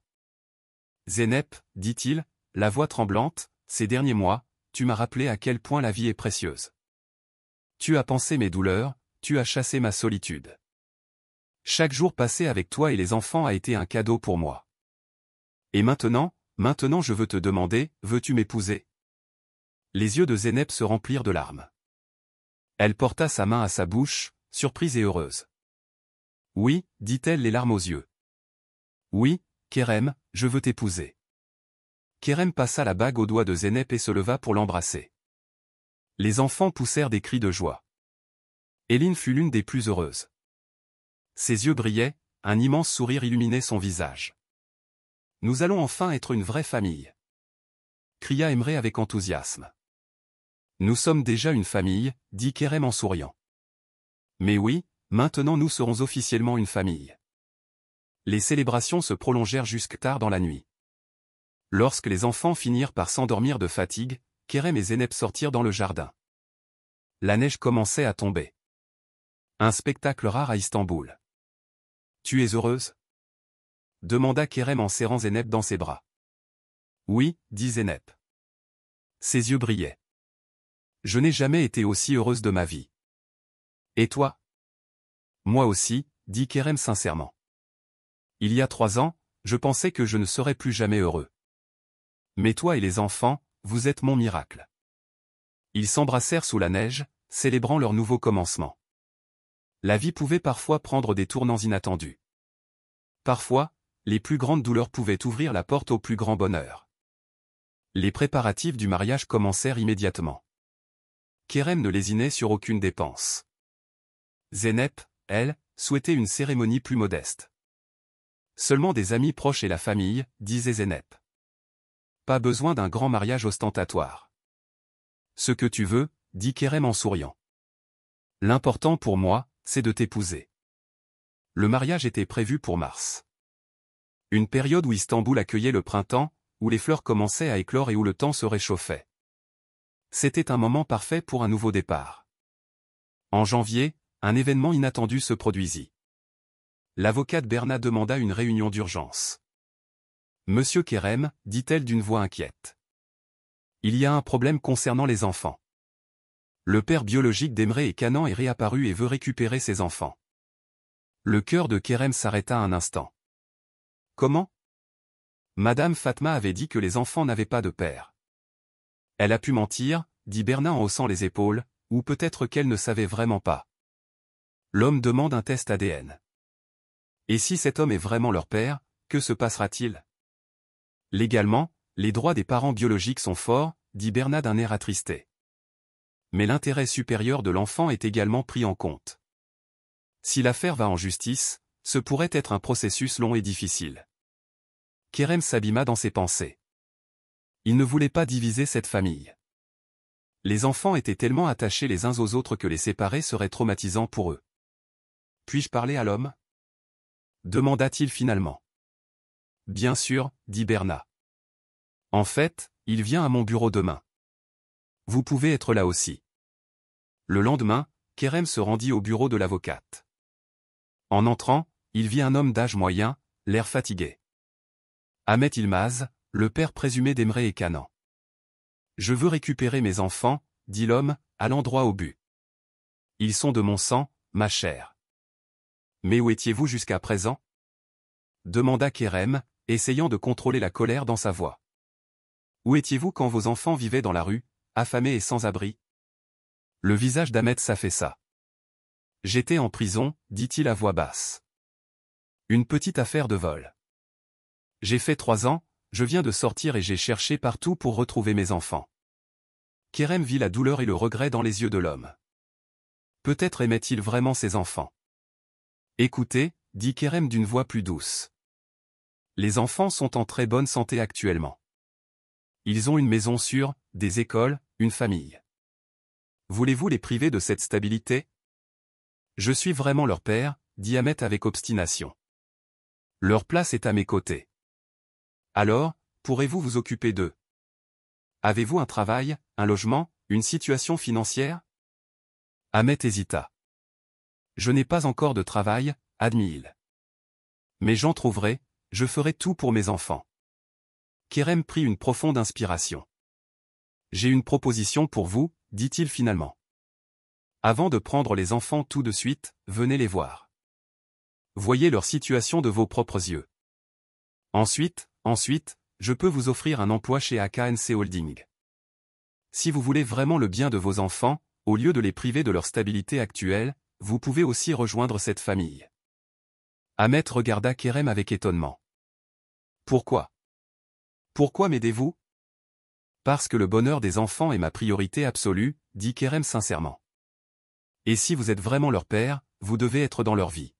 Zeynep, dit-il, la voix tremblante, ces derniers mois, tu m'as rappelé à quel point la vie est précieuse. Tu as pansé mes douleurs, tu as chassé ma solitude. Chaque jour passé avec toi et les enfants a été un cadeau pour moi. Et maintenant je veux te demander, veux-tu m'épouser? Les yeux de Zeynep se remplirent de larmes. Elle porta sa main à sa bouche, surprise et heureuse. Oui, dit-elle les larmes aux yeux. Oui, Kerem, je veux t'épouser. Kerem passa la bague au doigt de Zeynep et se leva pour l'embrasser. Les enfants poussèrent des cris de joie. Éline fut l'une des plus heureuses. Ses yeux brillaient, un immense sourire illuminait son visage. Nous allons enfin être une vraie famille, cria Emre avec enthousiasme. Nous sommes déjà une famille, dit Kerem en souriant. Mais oui, maintenant nous serons officiellement une famille. Les célébrations se prolongèrent jusque tard dans la nuit. Lorsque les enfants finirent par s'endormir de fatigue, Kerem et Zeynep sortirent dans le jardin. La neige commençait à tomber. Un spectacle rare à Istanbul. Tu es heureuse? Demanda Kerem en serrant Zeynep dans ses bras. Oui, dit Zeynep. Ses yeux brillaient. Je n'ai jamais été aussi heureuse de ma vie. Et toi? Moi aussi, dit Kerem sincèrement. Il y a 3 ans, je pensais que je ne serais plus jamais heureux. Mais toi et les enfants, vous êtes mon miracle. Ils s'embrassèrent sous la neige, célébrant leur nouveau commencement. La vie pouvait parfois prendre des tournants inattendus. Parfois, les plus grandes douleurs pouvaient ouvrir la porte au plus grand bonheur. Les préparatifs du mariage commencèrent immédiatement. Kerem ne lésinait sur aucune dépense. Zeynep, elle, souhaitait une cérémonie plus modeste. Seulement des amis proches et la famille, disait Zeynep. Pas besoin d'un grand mariage ostentatoire. Ce que tu veux, dit Kerem en souriant. L'important pour moi, c'est de t'épouser. Le mariage était prévu pour mars. Une période où Istanbul accueillait le printemps, où les fleurs commençaient à éclore et où le temps se réchauffait. C'était un moment parfait pour un nouveau départ. En janvier, un événement inattendu se produisit. L'avocate Berna demanda une réunion d'urgence. Monsieur Kerem, dit-elle d'une voix inquiète. Il y a un problème concernant les enfants. Le père biologique d'Emre et Canan est réapparu et veut récupérer ses enfants. Le cœur de Kerem s'arrêta un instant. Comment? Madame Fatma avait dit que les enfants n'avaient pas de père. Elle a pu mentir, dit Berna en haussant les épaules, ou peut-être qu'elle ne savait vraiment pas. L'homme demande un test ADN. Et si cet homme est vraiment leur père, que se passera-t-il? Légalement, les droits des parents biologiques sont forts, dit Berna d'un air attristé. Mais l'intérêt supérieur de l'enfant est également pris en compte. Si l'affaire va en justice, ce pourrait être un processus long et difficile. Kerem s'abîma dans ses pensées. Il ne voulait pas diviser cette famille. Les enfants étaient tellement attachés les uns aux autres que les séparer serait traumatisant pour eux. Puis-je parler à l'homme? Demanda-t-il finalement. Bien sûr, dit Bernat. En fait, il vient à mon bureau demain. Vous pouvez être là aussi. Le lendemain, Kerem se rendit au bureau de l'avocate. En entrant, il vit un homme d'âge moyen, l'air fatigué. Ahmet Ilmaz, le père présumé d'Emre et Canan. Je veux récupérer mes enfants, dit l'homme, allant droit au but. Ils sont de mon sang, ma chère. Mais où étiez-vous jusqu'à présent? Demanda Kerem, essayant de contrôler la colère dans sa voix. Où étiez-vous quand vos enfants vivaient dans la rue, affamés et sans abri? Le visage d'Ahmet s'affaissa. J'étais en prison, dit-il à voix basse. Une petite affaire de vol. J'ai fait 3 ans, je viens de sortir et j'ai cherché partout pour retrouver mes enfants. Kerem vit la douleur et le regret dans les yeux de l'homme. Peut-être aimait-il vraiment ses enfants. Écoutez, dit Kerem d'une voix plus douce. Les enfants sont en très bonne santé actuellement. Ils ont une maison sûre, des écoles, une famille. Voulez-vous les priver de cette stabilité? Je suis vraiment leur père, dit Ahmet avec obstination. Leur place est à mes côtés. Alors, pourrez-vous vous occuper d'eux? Avez-vous un travail, un logement, une situation financière? Ahmet hésita. Je n'ai pas encore de travail, admit-il. Mais j'en trouverai, je ferai tout pour mes enfants. Kerem prit une profonde inspiration. J'ai une proposition pour vous, dit-il finalement. Avant de prendre les enfants tout de suite, venez les voir. Voyez leur situation de vos propres yeux. Ensuite, je peux vous offrir un emploi chez AKNC Holding. Si vous voulez vraiment le bien de vos enfants, au lieu de les priver de leur stabilité actuelle, vous pouvez aussi rejoindre cette famille. Ahmet regarda Kerem avec étonnement. Pourquoi? Pourquoi m'aidez-vous? Parce que le bonheur des enfants est ma priorité absolue, dit Kerem sincèrement. Et si vous êtes vraiment leur père, vous devez être dans leur vie.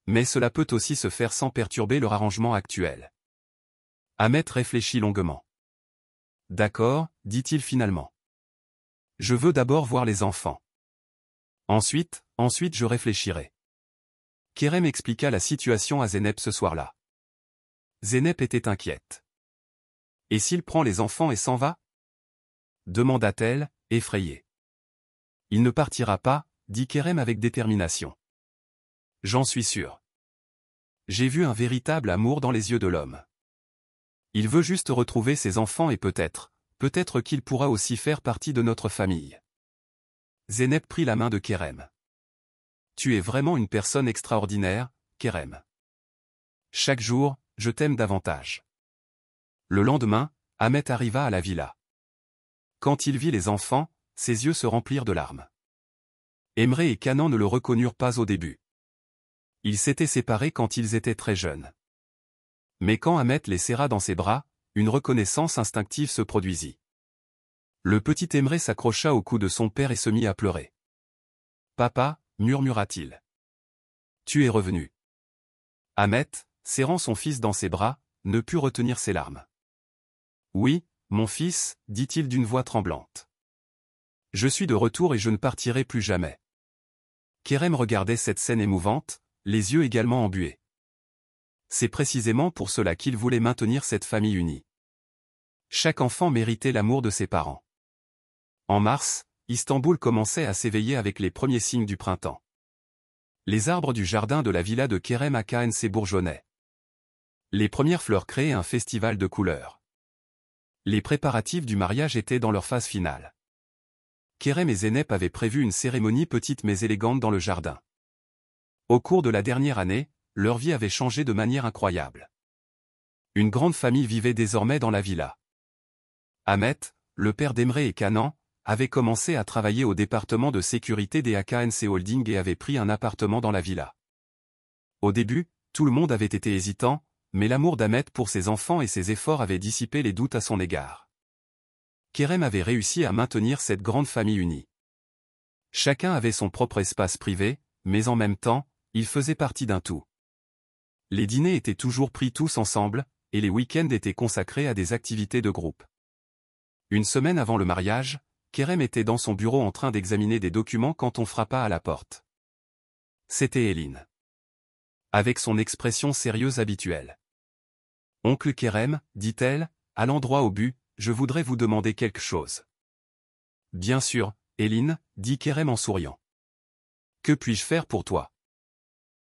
Mais cela peut aussi se faire sans perturber leur arrangement actuel. Ahmet réfléchit longuement. D'accord, dit-il finalement. Je veux d'abord voir les enfants. Ensuite je réfléchirai. Kerem expliqua la situation à Zeynep ce soir-là. Zeynep était inquiète. Et s'il prend les enfants et s'en va? Demanda-t-elle, effrayée. Il ne partira pas, dit Kerem avec détermination. J'en suis sûr. J'ai vu un véritable amour dans les yeux de l'homme. Il veut juste retrouver ses enfants et peut-être qu'il pourra aussi faire partie de notre famille. Zeynep prit la main de Kerem. Tu es vraiment une personne extraordinaire, Kerem. Chaque jour, je t'aime davantage. Le lendemain, Ahmet arriva à la villa. Quand il vit les enfants, ses yeux se remplirent de larmes. Emre et Canan ne le reconnurent pas au début. Ils s'étaient séparés quand ils étaient très jeunes. Mais quand Ahmet les serra dans ses bras, une reconnaissance instinctive se produisit. Le petit Emre s'accrocha au cou de son père et se mit à pleurer. « Papa » murmura-t-il. « Tu es revenu. » Ahmet, serrant son fils dans ses bras, ne put retenir ses larmes. « Oui, mon fils, dit-il d'une voix tremblante. Je suis de retour et je ne partirai plus jamais. » Kerem regardait cette scène émouvante, les yeux également embués. C'est précisément pour cela qu'il voulait maintenir cette famille unie. Chaque enfant méritait l'amour de ses parents. En mars, Istanbul commençait à s'éveiller avec les premiers signes du printemps. Les arbres du jardin de la villa de Kerem AKNC bourgeonnaient. Les premières fleurs créaient un festival de couleurs. Les préparatifs du mariage étaient dans leur phase finale. Kerem et Zeynep avaient prévu une cérémonie petite mais élégante dans le jardin. Au cours de la dernière année, leur vie avait changé de manière incroyable. Une grande famille vivait désormais dans la villa. Ahmet, le père d'Emre et Canan, avait commencé à travailler au département de sécurité des AKNC Holding et avait pris un appartement dans la villa. Au début, tout le monde avait été hésitant, mais l'amour d'Ahmet pour ses enfants et ses efforts avaient dissipé les doutes à son égard. Kerem avait réussi à maintenir cette grande famille unie. Chacun avait son propre espace privé, mais en même temps, ils faisaient partie d'un tout. Les dîners étaient toujours pris tous ensemble, et les week-ends étaient consacrés à des activités de groupe. Une semaine avant le mariage, Kerem était dans son bureau en train d'examiner des documents quand on frappa à la porte. C'était Eline. Avec son expression sérieuse habituelle. « Oncle Kerem, dit-elle, allant droit au but, je voudrais vous demander quelque chose. »« Bien sûr, Eline, dit Kerem en souriant. »« Que puis-je faire pour toi?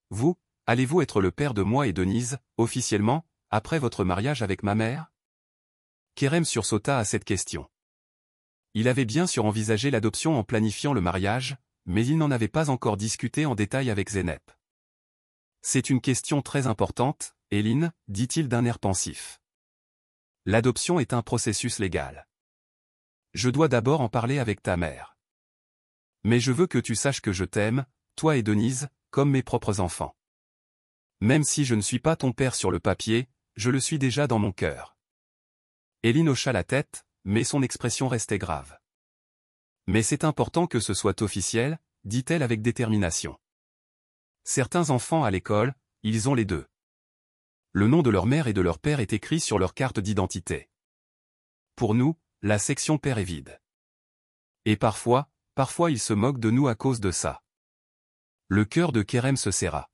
Vous, allez-vous être le père de moi et Denise, officiellement, après votre mariage avec ma mère ?» Kerem sursauta à cette question. Il avait bien sûr envisagé l'adoption en planifiant le mariage, mais il n'en avait pas encore discuté en détail avec Zeynep. « C'est une question très importante, Eline, dit-il d'un air pensif. L'adoption est un processus légal. Je dois d'abord en parler avec ta mère. Mais je veux que tu saches que je t'aime, toi et Denise, comme mes propres enfants. Même si je ne suis pas ton père sur le papier, je le suis déjà dans mon cœur. » Eline hocha la tête, mais son expression restait grave. « Mais c'est important que ce soit officiel, dit-elle avec détermination. Certains enfants à l'école, ils ont les deux. Le nom de leur mère et de leur père est écrit sur leur carte d'identité. Pour nous, la section père est vide. Et parfois ils se moquent de nous à cause de ça. » Le cœur de Kerem se serra.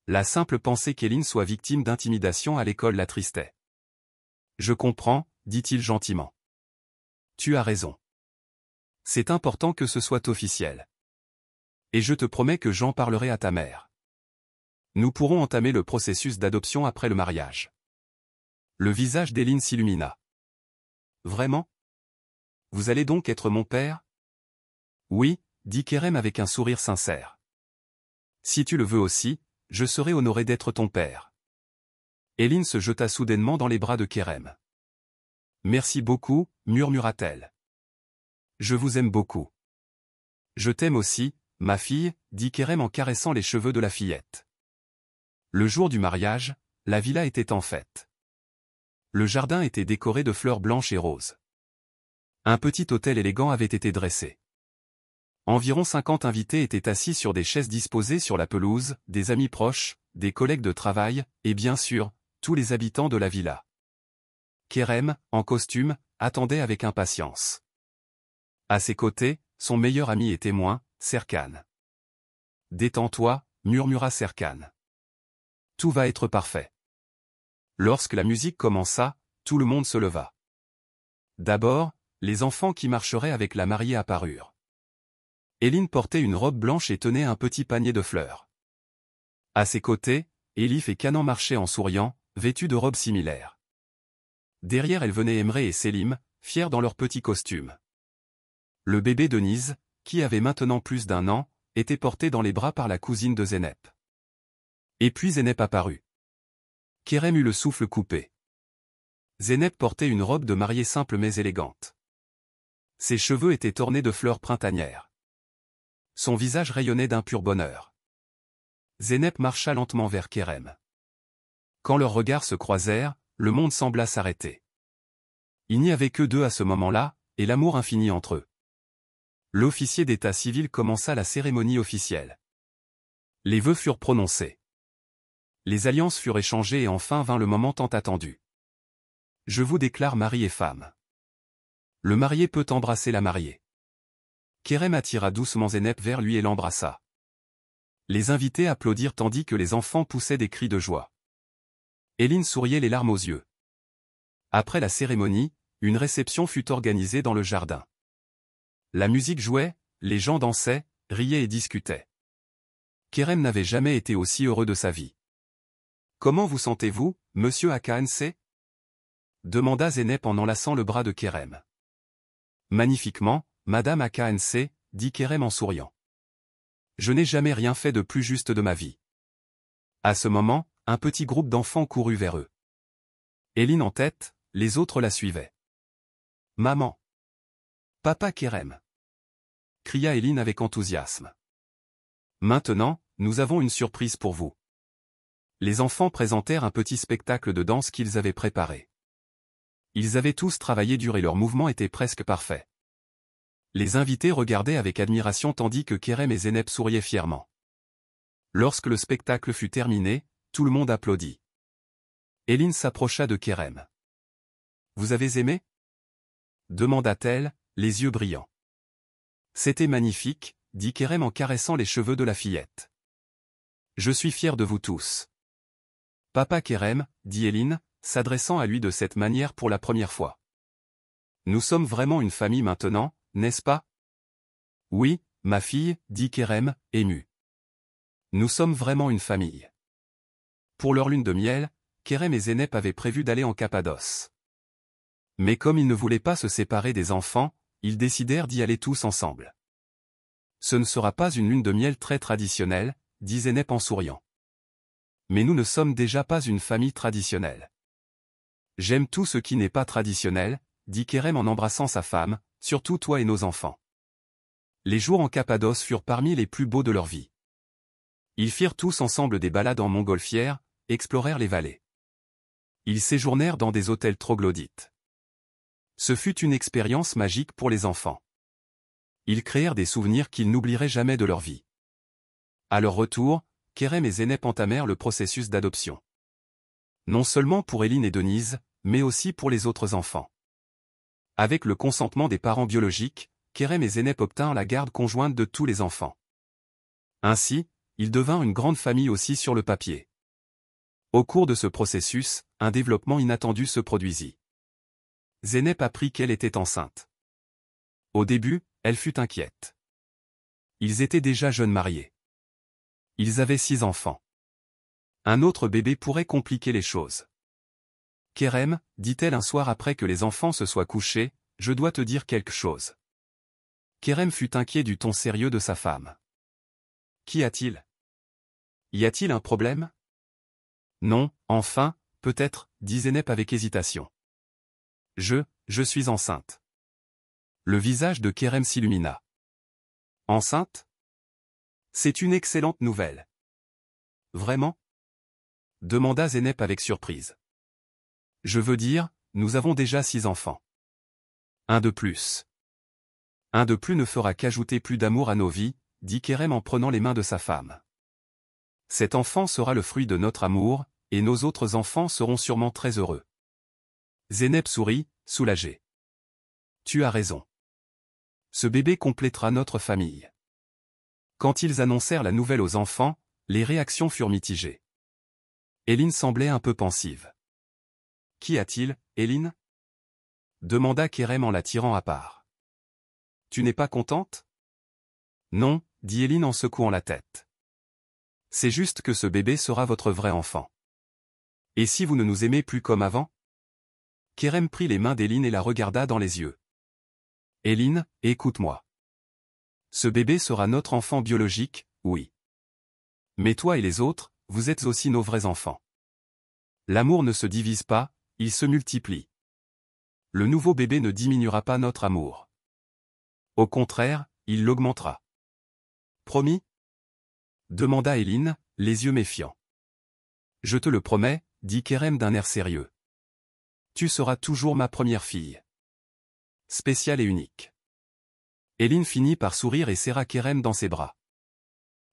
La simple pensée qu'Eline soit victime d'intimidation à l'école l'attristait. « Je comprends, dit-il gentiment. Tu as raison. C'est important que ce soit officiel. Et je te promets que j'en parlerai à ta mère. Nous pourrons entamer le processus d'adoption après le mariage. » Le visage d'Eline s'illumina. « Vraiment? Vous allez donc être mon père? » « Oui, dit Kerem avec un sourire sincère. Si tu le veux aussi, je serai honoré d'être ton père. » Eline se jeta soudainement dans les bras de Kerem. « Merci beaucoup, murmura-t-elle. Je vous aime beaucoup. Je t'aime aussi, ma fille, dit Kerem en caressant les cheveux de la fillette. Le jour du mariage, la villa était en fête. Le jardin était décoré de fleurs blanches et roses. Un petit autel élégant avait été dressé. Environ 50 invités étaient assis sur des chaises disposées sur la pelouse, des amis proches, des collègues de travail, et bien sûr, tous les habitants de la villa. Kerem, en costume, attendait avec impatience. À ses côtés, son meilleur ami et témoin, Serkan. « Détends-toi, murmura Serkan. Tout va être parfait. » Lorsque la musique commença, tout le monde se leva. D'abord, les enfants qui marcheraient avec la mariée apparurent. Eline portait une robe blanche et tenait un petit panier de fleurs. À ses côtés, Elif et Canan marchaient en souriant, vêtus de robes similaires. Derrière elles venaient Emre et Selim, fiers dans leurs petits costumes. Le bébé Denise, qui avait maintenant plus d'1 an, était porté dans les bras par la cousine de Zeynep. Et puis Zeynep apparut. Kerem eut le souffle coupé. Zeynep portait une robe de mariée simple mais élégante. Ses cheveux étaient ornés de fleurs printanières. Son visage rayonnait d'un pur bonheur. Zeynep marcha lentement vers Kerem. Quand leurs regards se croisèrent, le monde sembla s'arrêter. Il n'y avait que deux à ce moment-là, et l'amour infini entre eux. L'officier d'état civil commença la cérémonie officielle. Les vœux furent prononcés. Les alliances furent échangées et enfin vint le moment tant attendu. « Je vous déclare mari et femme. Le marié peut embrasser la mariée. » Kerem attira doucement Zeynep vers lui et l'embrassa. Les invités applaudirent tandis que les enfants poussaient des cris de joie. Eline souriait les larmes aux yeux. Après la cérémonie, une réception fut organisée dans le jardin. La musique jouait, les gens dansaient, riaient et discutaient. Kerem n'avait jamais été aussi heureux de sa vie. « Comment vous sentez-vous, monsieur Akansé ?» demanda Zeynep en enlaçant le bras de Kerem. « Magnifiquement, Madame Akansé, dit Kerem en souriant. Je n'ai jamais rien fait de plus juste de ma vie. » À ce moment, un petit groupe d'enfants courut vers eux. Eline en tête, les autres la suivaient. « Maman! Papa Kerem !» cria Eline avec enthousiasme. « Maintenant, nous avons une surprise pour vous. » Les enfants présentèrent un petit spectacle de danse qu'ils avaient préparé. Ils avaient tous travaillé dur et leurs mouvements étaient presque parfaits. Les invités regardaient avec admiration tandis que Kerem et Zeynep souriaient fièrement. Lorsque le spectacle fut terminé, tout le monde applaudit. Eline s'approcha de Kerem. « Vous avez aimé ?» demanda-t-elle, les yeux brillants. C'était magnifique, dit Kerem en caressant les cheveux de la fillette. Je suis fier de vous tous. Papa Kerem, dit Eline, s'adressant à lui de cette manière pour la première fois. Nous sommes vraiment une famille maintenant, n'est-ce pas? Oui, ma fille, dit Kerem, ému. Nous sommes vraiment une famille. Pour leur lune de miel, Kerem et Zeynep avaient prévu d'aller en Cappadoce. Mais comme ils ne voulaient pas se séparer des enfants, ils décidèrent d'y aller tous ensemble. Ce ne sera pas une lune de miel très traditionnelle, dit Zeynep en souriant. Mais nous ne sommes déjà pas une famille traditionnelle. J'aime tout ce qui n'est pas traditionnel, dit Kerem en embrassant sa femme, surtout toi et nos enfants. Les jours en Cappadoce furent parmi les plus beaux de leur vie. Ils firent tous ensemble des balades en montgolfière, explorèrent les vallées. Ils séjournèrent dans des hôtels troglodytes. Ce fut une expérience magique pour les enfants. Ils créèrent des souvenirs qu'ils n'oublieraient jamais de leur vie. À leur retour, Kerem et Zeynep entamèrent le processus d'adoption. Non seulement pour Eline et Denise, mais aussi pour les autres enfants. Avec le consentement des parents biologiques, Kerem et Zeynep obtinrent la garde conjointe de tous les enfants. Ainsi, ils devinrent une grande famille aussi sur le papier. Au cours de ce processus, un développement inattendu se produisit. Zeynep apprit qu'elle était enceinte. Au début, elle fut inquiète. Ils étaient déjà jeunes mariés. Ils avaient 6 enfants. Un autre bébé pourrait compliquer les choses. Kerem, dit-elle un soir après que les enfants se soient couchés, je dois te dire quelque chose. Kerem fut inquiet du ton sérieux de sa femme. Qu'y a-t-il? Y a-t-il un problème? Non, enfin, peut-être, dit Zeynep avec hésitation. Je suis enceinte. Le visage de Kerem s'illumina. Enceinte? C'est une excellente nouvelle. Vraiment? Demanda Zeynep avec surprise. Je veux dire, nous avons déjà 6 enfants. Un de plus. Un de plus ne fera qu'ajouter plus d'amour à nos vies, dit Kerem en prenant les mains de sa femme. Cet enfant sera le fruit de notre amour, et nos autres enfants seront sûrement très heureux. Zeynep sourit, soulagée. Tu as raison. Ce bébé complétera notre famille. Quand ils annoncèrent la nouvelle aux enfants, les réactions furent mitigées. Eline semblait un peu pensive. Qu'y a-t-il, Eline? Demanda Kerem en la tirant à part. Tu n'es pas contente? Non, dit Eline en secouant la tête. C'est juste que ce bébé sera votre vrai enfant. Et si vous ne nous aimez plus comme avant? Kerem prit les mains d'Eline et la regarda dans les yeux. Eline, écoute-moi. Ce bébé sera notre enfant biologique, oui. Mais toi et les autres, vous êtes aussi nos vrais enfants. L'amour ne se divise pas, il se multiplie. Le nouveau bébé ne diminuera pas notre amour. Au contraire, il l'augmentera. Promis? Demanda Eline, les yeux méfiants. Je te le promets, dit Kerem d'un air sérieux. Tu seras toujours ma première fille. Spéciale et unique. Eline finit par sourire et serra Kerem dans ses bras.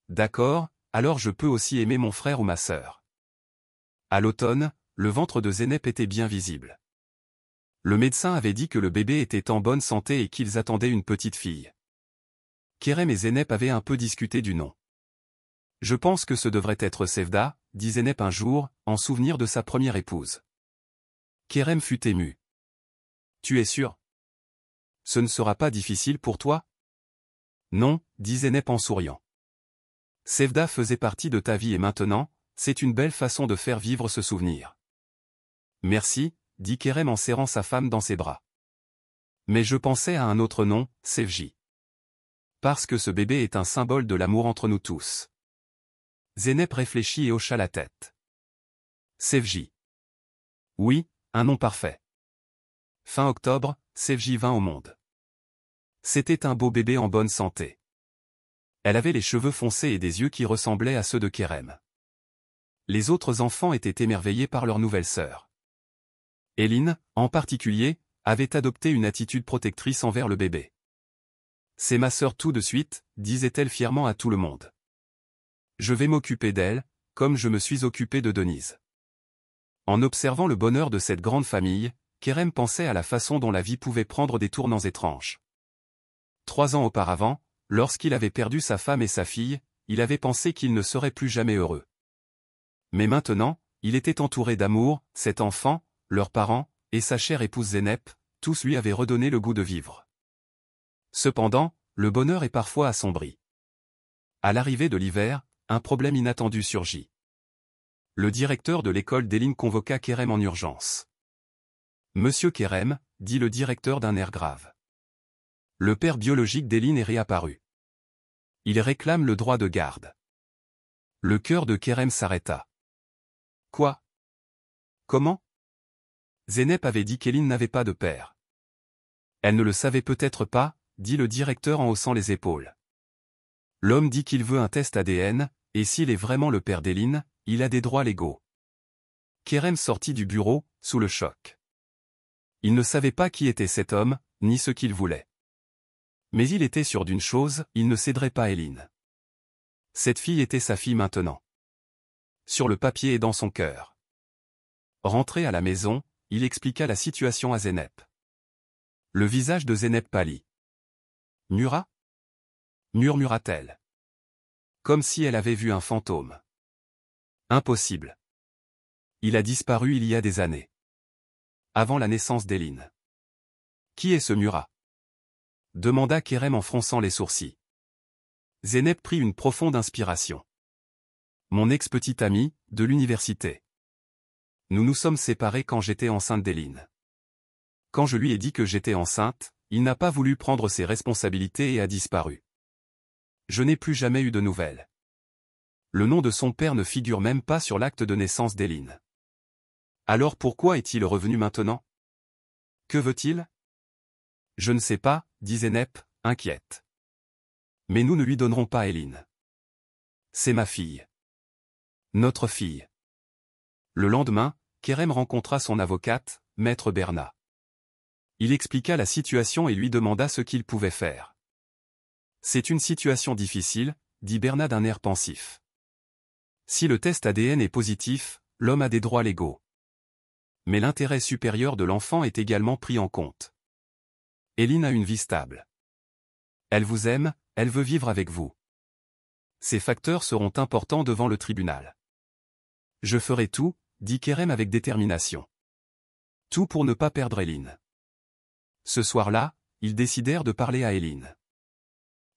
D'accord, alors je peux aussi aimer mon frère ou ma sœur. À l'automne, le ventre de Zeynep était bien visible. Le médecin avait dit que le bébé était en bonne santé et qu'ils attendaient une petite fille. Kerem et Zeynep avaient un peu discuté du nom. Je pense que ce devrait être Sevda, dit Zeynep un jour, en souvenir de sa première épouse. Kerem fut ému. Tu es sûr? Ce ne sera pas difficile pour toi? Non, dit Zeynep en souriant. Sevda faisait partie de ta vie et maintenant, c'est une belle façon de faire vivre ce souvenir. Merci, dit Kerem en serrant sa femme dans ses bras. Mais je pensais à un autre nom, Sevji. Parce que ce bébé est un symbole de l'amour entre nous tous. Zeynep réfléchit et hocha la tête. Sevji. Oui, un nom parfait. Fin octobre, Sevji vint au monde. C'était un beau bébé en bonne santé. Elle avait les cheveux foncés et des yeux qui ressemblaient à ceux de Kerem. Les autres enfants étaient émerveillés par leur nouvelle sœur. Eline, en particulier, avait adopté une attitude protectrice envers le bébé. C'est ma sœur tout de suite, disait-elle fièrement à tout le monde. Je vais m'occuper d'elle, comme je me suis occupé de Denise. En observant le bonheur de cette grande famille, Kerem pensait à la façon dont la vie pouvait prendre des tournants étranges. 3 ans auparavant, lorsqu'il avait perdu sa femme et sa fille, il avait pensé qu'il ne serait plus jamais heureux. Mais maintenant, il était entouré d'amour, cet enfant, leurs parents, et sa chère épouse Zeynep, tous lui avaient redonné le goût de vivre. Cependant, le bonheur est parfois assombri. À l'arrivée de l'hiver, un problème inattendu surgit. Le directeur de l'école d'Éline convoqua Kerem en urgence. « Monsieur Kerem », dit le directeur d'un air grave. Le père biologique d'Éline est réapparu. Il réclame le droit de garde. Le cœur de Kerem s'arrêta. Quoi? Comment? Zeynep avait dit qu'Éline n'avait pas de père. Elle ne le savait peut-être pas, dit le directeur en haussant les épaules. L'homme dit qu'il veut un test ADN, et s'il est vraiment le père d'Éline, il a des droits légaux. Kerem sortit du bureau, sous le choc. Il ne savait pas qui était cet homme, ni ce qu'il voulait. Mais il était sûr d'une chose, il ne céderait pas Éline. Cette fille était sa fille maintenant. Sur le papier et dans son cœur. Rentré à la maison, il expliqua la situation à Zeynep. Le visage de Zeynep pâlit. « Mura » murmura-t-elle. Comme si elle avait vu un fantôme. Impossible. Il a disparu il y a des années. Avant la naissance d'Éline. Qui est ce Mura? Demanda Kerem en fronçant les sourcils. Zeynep prit une profonde inspiration. Mon ex-petit ami, de l'université. Nous nous sommes séparés quand j'étais enceinte d'Éline. Quand je lui ai dit que j'étais enceinte, il n'a pas voulu prendre ses responsabilités et a disparu. Je n'ai plus jamais eu de nouvelles. Le nom de son père ne figure même pas sur l'acte de naissance d'Éline. Alors pourquoi est-il revenu maintenant? Que veut-il? Je ne sais pas, dit Zeynep, inquiète. Mais nous ne lui donnerons pas Éline. C'est ma fille. Notre fille. Le lendemain, Kerem rencontra son avocate, Maître Berna. Il expliqua la situation et lui demanda ce qu'il pouvait faire. C'est une situation difficile, dit Berna d'un air pensif. Si le test ADN est positif, l'homme a des droits légaux. Mais l'intérêt supérieur de l'enfant est également pris en compte. Éline a une vie stable. Elle vous aime, elle veut vivre avec vous. Ces facteurs seront importants devant le tribunal. Je ferai tout, dit Kerem avec détermination. Tout pour ne pas perdre Éline. Ce soir-là, ils décidèrent de parler à Éline.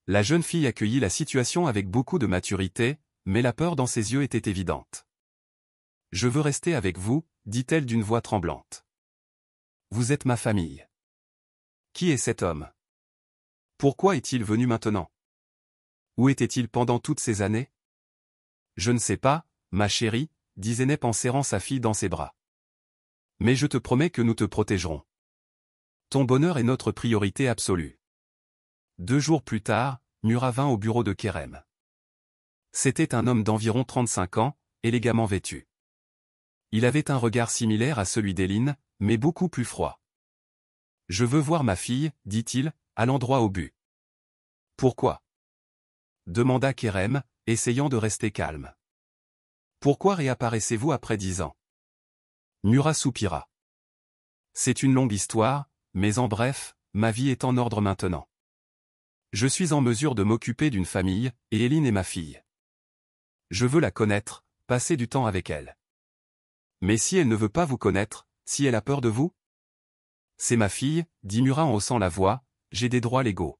La jeune fille accueillit la situation avec beaucoup de maturité, mais la peur dans ses yeux était évidente. « Je veux rester avec vous », dit-elle d'une voix tremblante. « Vous êtes ma famille. » Qui est cet homme? Pourquoi est-il venu maintenant? Où était-il pendant toutes ces années? Je ne sais pas, ma chérie, dit Zeynep en serrant sa fille dans ses bras. Mais je te promets que nous te protégerons. Ton bonheur est notre priorité absolue. 2 jours plus tard, Mura vint au bureau de Kerem. C'était un homme d'environ 35 ans, élégamment vêtu. Il avait un regard similaire à celui d'Éline, mais beaucoup plus froid. « Je veux voir ma fille, dit-il, allant droit au but. »« Pourquoi » demanda Kerem, essayant de rester calme. « Pourquoi réapparaissez-vous après 10 ans » Mura soupira. « C'est une longue histoire, mais en bref, ma vie est en ordre maintenant. Je suis en mesure de m'occuper d'une famille, et Éline est ma fille. Je veux la connaître, passer du temps avec elle. Mais si elle ne veut pas vous connaître, si elle a peur de vous? C'est ma fille, dit Mura en haussant la voix, j'ai des droits légaux.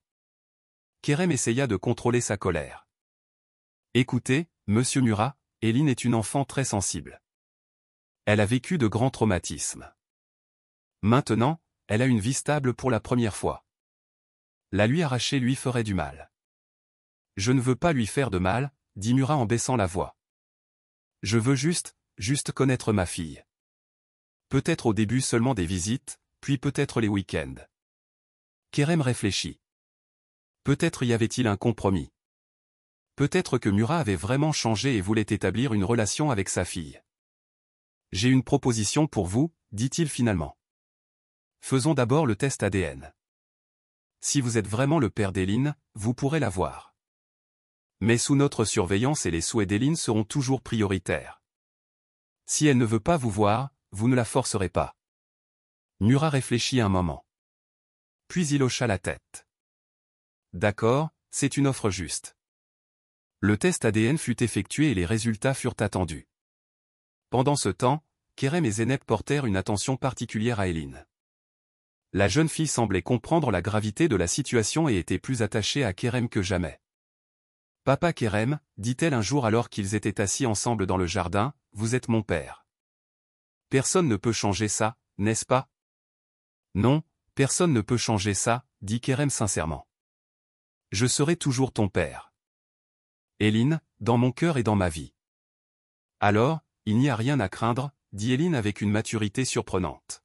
Kerem essaya de contrôler sa colère. Écoutez, monsieur Mura, Éline est une enfant très sensible. Elle a vécu de grands traumatismes. Maintenant, elle a une vie stable pour la première fois. La lui arracher lui ferait du mal. Je ne veux pas lui faire de mal, dit Mura en baissant la voix. Je veux juste connaître ma fille. Peut-être au début seulement des visites, puis peut-être les week-ends. Kerem réfléchit. Peut-être y avait-il un compromis. Peut-être que Mura avait vraiment changé et voulait établir une relation avec sa fille. J'ai une proposition pour vous, dit-il finalement. Faisons d'abord le test ADN. Si vous êtes vraiment le père d'Éline, vous pourrez la voir. Mais sous notre surveillance et les souhaits d'Éline seront toujours prioritaires. Si elle ne veut pas vous voir, vous ne la forcerez pas. Mura réfléchit un moment. Puis il hocha la tête. D'accord, c'est une offre juste. Le test ADN fut effectué et les résultats furent attendus. Pendant ce temps, Kerem et Zeynep portèrent une attention particulière à Eline. La jeune fille semblait comprendre la gravité de la situation et était plus attachée à Kerem que jamais. « Papa Kerem, dit-elle un jour alors qu'ils étaient assis ensemble dans le jardin, vous êtes mon père. Personne ne peut changer ça, n'est-ce pas? Non, personne ne peut changer ça, dit Kerem sincèrement. Je serai toujours ton père. Eline, dans mon cœur et dans ma vie. Alors, il n'y a rien à craindre, dit Eline avec une maturité surprenante.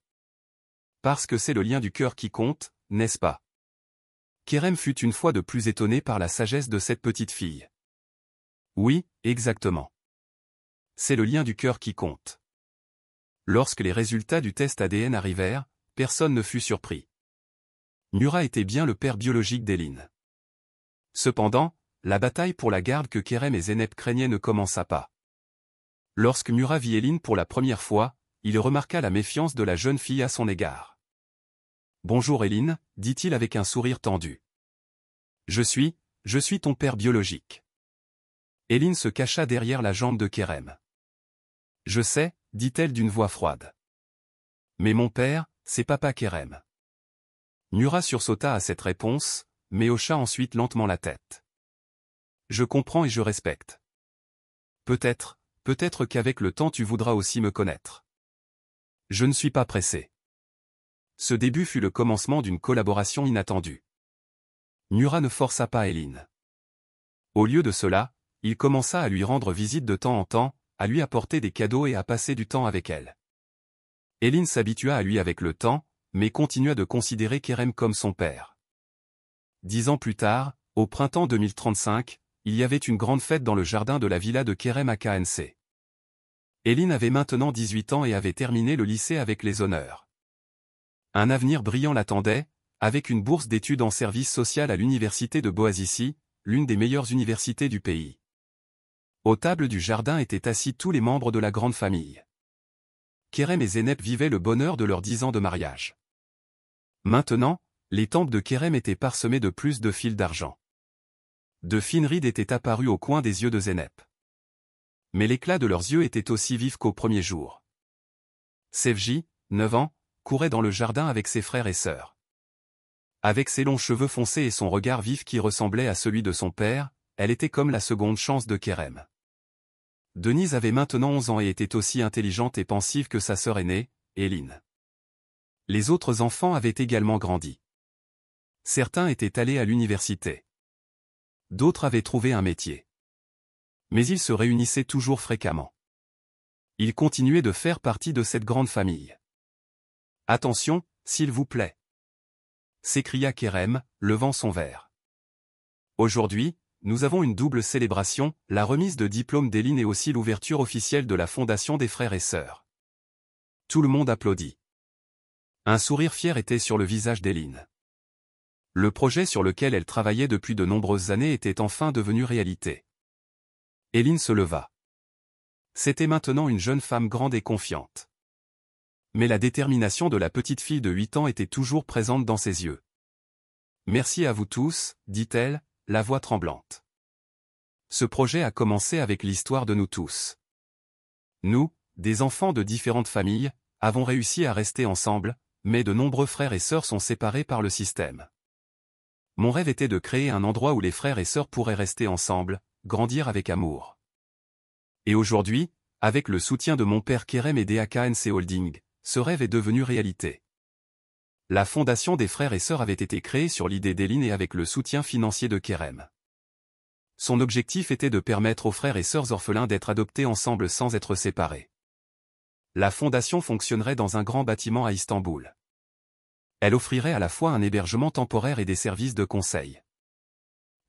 Parce que c'est le lien du cœur qui compte, n'est-ce pas? Kerem fut une fois de plus étonné par la sagesse de cette petite fille. Oui, exactement. C'est le lien du cœur qui compte. Lorsque les résultats du test ADN arrivèrent, personne ne fut surpris. Murat était bien le père biologique d'Eline. Cependant, la bataille pour la garde que Kerem et Zeynep craignaient ne commença pas. Lorsque Murat vit Eline pour la première fois, il remarqua la méfiance de la jeune fille à son égard. « Bonjour Eline, dit-il avec un sourire tendu. Je suis ton père biologique. » Eline se cacha derrière la jambe de Kerem. « Je sais, dit-elle d'une voix froide. Mais mon père, c'est papa Kerem. » Murat sursauta à cette réponse, mais hocha ensuite lentement la tête. « Je comprends et je respecte. Peut-être qu'avec le temps tu voudras aussi me connaître. Je ne suis pas pressé. » Ce début fut le commencement d'une collaboration inattendue. Murat ne força pas Eline. Au lieu de cela, il commença à lui rendre visite de temps en temps, à lui apporter des cadeaux et à passer du temps avec elle. Eline s'habitua à lui avec le temps, mais continua de considérer Kerem comme son père. 10 ans plus tard, au printemps 2035, il y avait une grande fête dans le jardin de la villa de Kerem à KNC. Eline avait maintenant 18 ans et avait terminé le lycée avec les honneurs. Un avenir brillant l'attendait, avec une bourse d'études en service social à l'université de Boğaziçi, l'une des meilleures universités du pays. Aux tables du jardin étaient assis tous les membres de la grande famille. Kerem et Zeynep vivaient le bonheur de leurs 10 ans de mariage. Maintenant, les tempes de Kerem étaient parsemées de plus de fils d'argent. De fines rides étaient apparues au coin des yeux de Zeynep. Mais l'éclat de leurs yeux était aussi vif qu'au premier jour. Sevgi, 9 ans, courait dans le jardin avec ses frères et sœurs. Avec ses longs cheveux foncés et son regard vif qui ressemblait à celui de son père, elle était comme la seconde chance de Kerem. Denise avait maintenant 11 ans et était aussi intelligente et pensive que sa sœur aînée, Eline. Les autres enfants avaient également grandi. Certains étaient allés à l'université. D'autres avaient trouvé un métier. Mais ils se réunissaient toujours fréquemment. Ils continuaient de faire partie de cette grande famille. « Attention, s'il vous plaît !» s'écria Kerem, levant son verre. Aujourd'hui, nous avons une double célébration, la remise de diplôme d'Eline et aussi l'ouverture officielle de la Fondation des frères et sœurs. Tout le monde applaudit. Un sourire fier était sur le visage d'Eline. Le projet sur lequel elle travaillait depuis de nombreuses années était enfin devenu réalité. Eline se leva. C'était maintenant une jeune femme grande et confiante. Mais la détermination de la petite fille de 8 ans était toujours présente dans ses yeux. « Merci à vous tous, dit-elle, la voix tremblante. Ce projet a commencé avec l'histoire de nous tous. Nous, des enfants de différentes familles, avons réussi à rester ensemble, mais de nombreux frères et sœurs sont séparés par le système. Mon rêve était de créer un endroit où les frères et sœurs pourraient rester ensemble, grandir avec amour. Et aujourd'hui, avec le soutien de mon père Kerem et d'AKNC Holding, ce rêve est devenu réalité. La fondation des frères et sœurs avait été créée sur l'idée d'Eline et avec le soutien financier de Kerem. Son objectif était de permettre aux frères et sœurs orphelins d'être adoptés ensemble sans être séparés. La fondation fonctionnerait dans un grand bâtiment à Istanbul. Elle offrirait à la fois un hébergement temporaire et des services de conseil.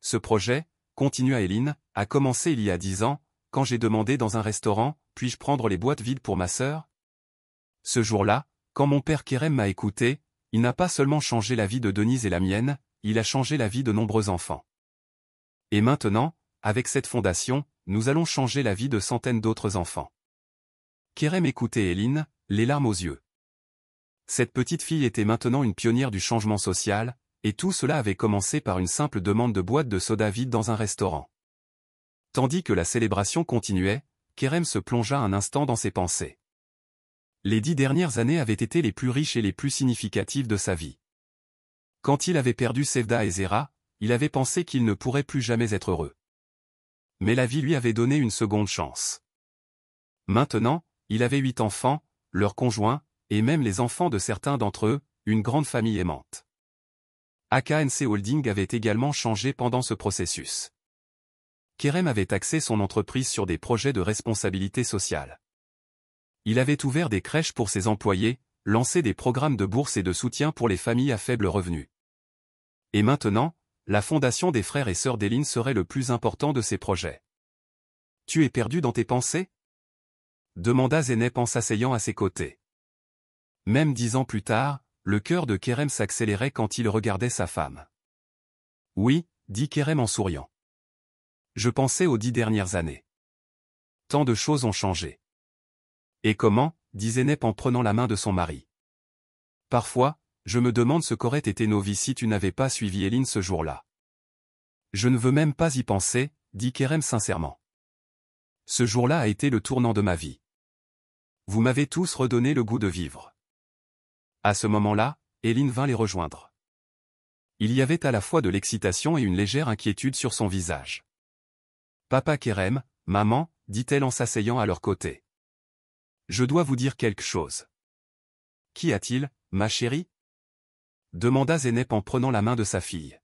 Ce projet, continua Eline, a commencé il y a 10 ans, quand j'ai demandé dans un restaurant, puis-je prendre les boîtes vides pour ma sœur? Ce jour-là, quand mon père Kerem m'a écouté, il n'a pas seulement changé la vie de Denise et la mienne, il a changé la vie de nombreux enfants. Et maintenant, avec cette fondation, nous allons changer la vie de centaines d'autres enfants. Kerem écoutait Eline, les larmes aux yeux. Cette petite fille était maintenant une pionnière du changement social, et tout cela avait commencé par une simple demande de boîte de soda vide dans un restaurant. Tandis que la célébration continuait, Kerem se plongea un instant dans ses pensées. Les 10 dernières années avaient été les plus riches et les plus significatives de sa vie. Quand il avait perdu Sevda et Zehra, il avait pensé qu'il ne pourrait plus jamais être heureux. Mais la vie lui avait donné une seconde chance. Maintenant, il avait 8 enfants, leurs conjoints, et même les enfants de certains d'entre eux, une grande famille aimante. AKNC Holding avait également changé pendant ce processus. Kerem avait axé son entreprise sur des projets de responsabilité sociale. Il avait ouvert des crèches pour ses employés, lancé des programmes de bourse et de soutien pour les familles à faible revenu. Et maintenant, la fondation des frères et sœurs d'Eline serait le plus important de ses projets. « Tu es perdu dans tes pensées ?» demanda Zeynep en s'asseyant à ses côtés. Même 10 ans plus tard, le cœur de Kerem s'accélérait quand il regardait sa femme. « Oui, » dit Kerem en souriant. « Je pensais aux 10 dernières années. Tant de choses ont changé. » « Et comment ?» dit Zeynep en prenant la main de son mari. « Parfois, je me demande ce qu'auraient été nos vies si tu n'avais pas suivi Eline ce jour-là. »« Je ne veux même pas y penser, » dit Kerem sincèrement. « Ce jour-là a été le tournant de ma vie. Vous m'avez tous redonné le goût de vivre. » À ce moment-là, Eline vint les rejoindre. Il y avait à la fois de l'excitation et une légère inquiétude sur son visage. « Papa Kerem, maman, » dit-elle en s'asseyant à leur côté. « Je dois vous dire quelque chose. »« Qu'y a-t-il, ma chérie ?» demanda Zeynep en prenant la main de sa fille.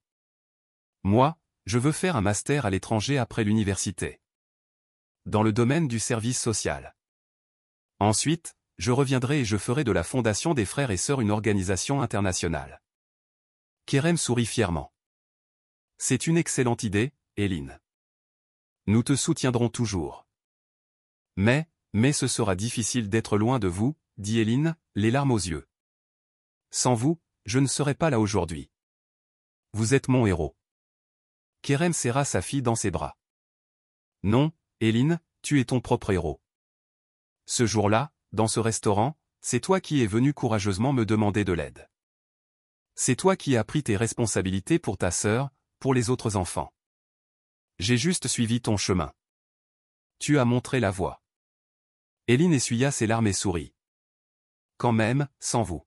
« Moi, je veux faire un master à l'étranger après l'université. Dans le domaine du service social. Ensuite, je reviendrai et je ferai de la Fondation des Frères et Sœurs une organisation internationale. » Kerem sourit fièrement. « C'est une excellente idée, Eline. Nous te soutiendrons toujours. Mais ce sera difficile d'être loin de vous, » dit Eline, les larmes aux yeux. « Sans vous, je ne serais pas là aujourd'hui. Vous êtes mon héros. » Kerem serra sa fille dans ses bras. « Non, Eline, tu es ton propre héros. Ce jour-là, dans ce restaurant, c'est toi qui es venu courageusement me demander de l'aide. C'est toi qui as pris tes responsabilités pour ta sœur, pour les autres enfants. J'ai juste suivi ton chemin. Tu as montré la voie. » Eline essuya ses larmes et sourit. « Quand même, sans vous.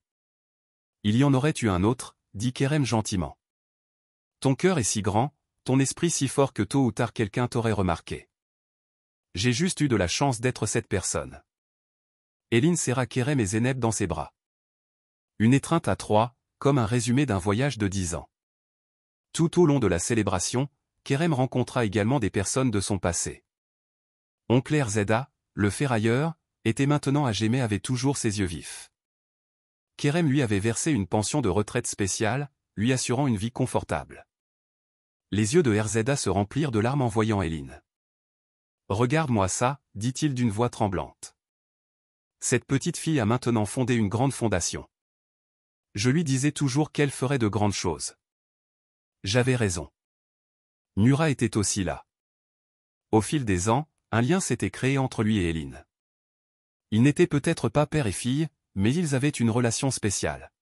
Il y en aurait eu un autre, » dit Kerem gentiment. « Ton cœur est si grand, ton esprit si fort que tôt ou tard quelqu'un t'aurait remarqué. J'ai juste eu de la chance d'être cette personne. » Eline serra Kerem et Zeynep dans ses bras. Une étreinte à 3, comme un résumé d'un voyage de 10 ans. Tout au long de la célébration, Kerem rencontra également des personnes de son passé. Oncle Zeda, le ferrailleur, était maintenant âgé mais avait toujours ses yeux vifs. Kerem lui avait versé une pension de retraite spéciale, lui assurant une vie confortable. Les yeux de Herzeda se remplirent de larmes en voyant Eline. « Regarde-moi ça, » dit-il d'une voix tremblante. « Cette petite fille a maintenant fondé une grande fondation. Je lui disais toujours qu'elle ferait de grandes choses. J'avais raison. » Nura était aussi là. Au fil des ans, un lien s'était créé entre lui et Eline. Ils n'étaient peut-être pas père et fille, mais ils avaient une relation spéciale.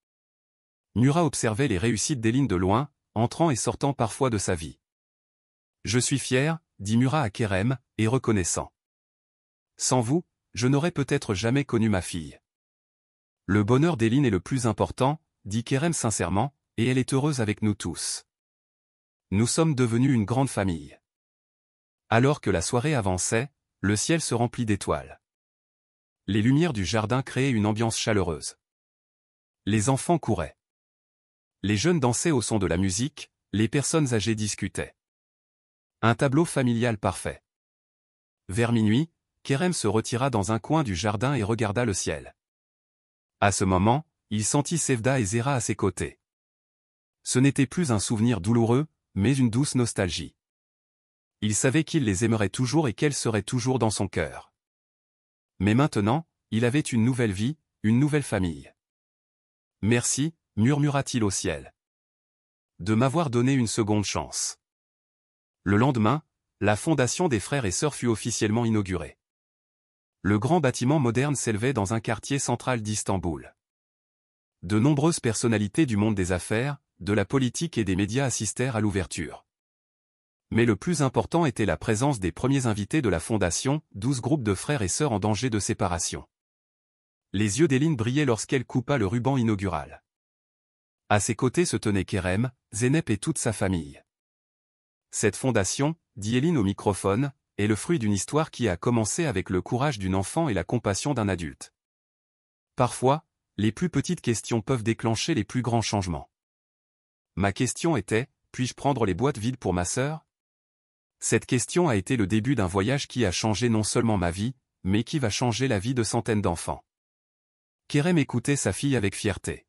Nura observait les réussites d'Eline de loin, entrant et sortant parfois de sa vie. « Je suis fier, » dit Nura à Kerem, et reconnaissant. « Sans vous, je n'aurais peut-être jamais connu ma fille. »« Le bonheur d'Eline est le plus important, » dit Kerem sincèrement, « et elle est heureuse avec nous tous. Nous sommes devenus une grande famille. » Alors que la soirée avançait, le ciel se remplit d'étoiles. Les lumières du jardin créaient une ambiance chaleureuse. Les enfants couraient. Les jeunes dansaient au son de la musique, les personnes âgées discutaient. Un tableau familial parfait. Vers minuit, Kerem se retira dans un coin du jardin et regarda le ciel. À ce moment, il sentit Sevda et Zehra à ses côtés. Ce n'était plus un souvenir douloureux, mais une douce nostalgie. Il savait qu'il les aimerait toujours et qu'elles seraient toujours dans son cœur. Mais maintenant, il avait une nouvelle vie, une nouvelle famille. « Merci », murmura-t-il au ciel. « De m'avoir donné une seconde chance. » Le lendemain, la Fondation des Frères et Sœurs fut officiellement inaugurée. Le grand bâtiment moderne s'élevait dans un quartier central d'Istanbul. De nombreuses personnalités du monde des affaires, de la politique et des médias assistèrent à l'ouverture. Mais le plus important était la présence des premiers invités de la fondation, 12 groupes de frères et sœurs en danger de séparation. Les yeux d'Éline brillaient lorsqu'elle coupa le ruban inaugural. À ses côtés se tenaient Kerem, Zeynep et toute sa famille. Cette fondation, dit Éline au microphone, est le fruit d'une histoire qui a commencé avec le courage d'une enfant et la compassion d'un adulte. Parfois, les plus petites questions peuvent déclencher les plus grands changements. Ma question était, puis-je prendre les boîtes vides pour ma sœur? Cette question a été le début d'un voyage qui a changé non seulement ma vie, mais qui va changer la vie de centaines d'enfants. Kerem écoutait sa fille avec fierté.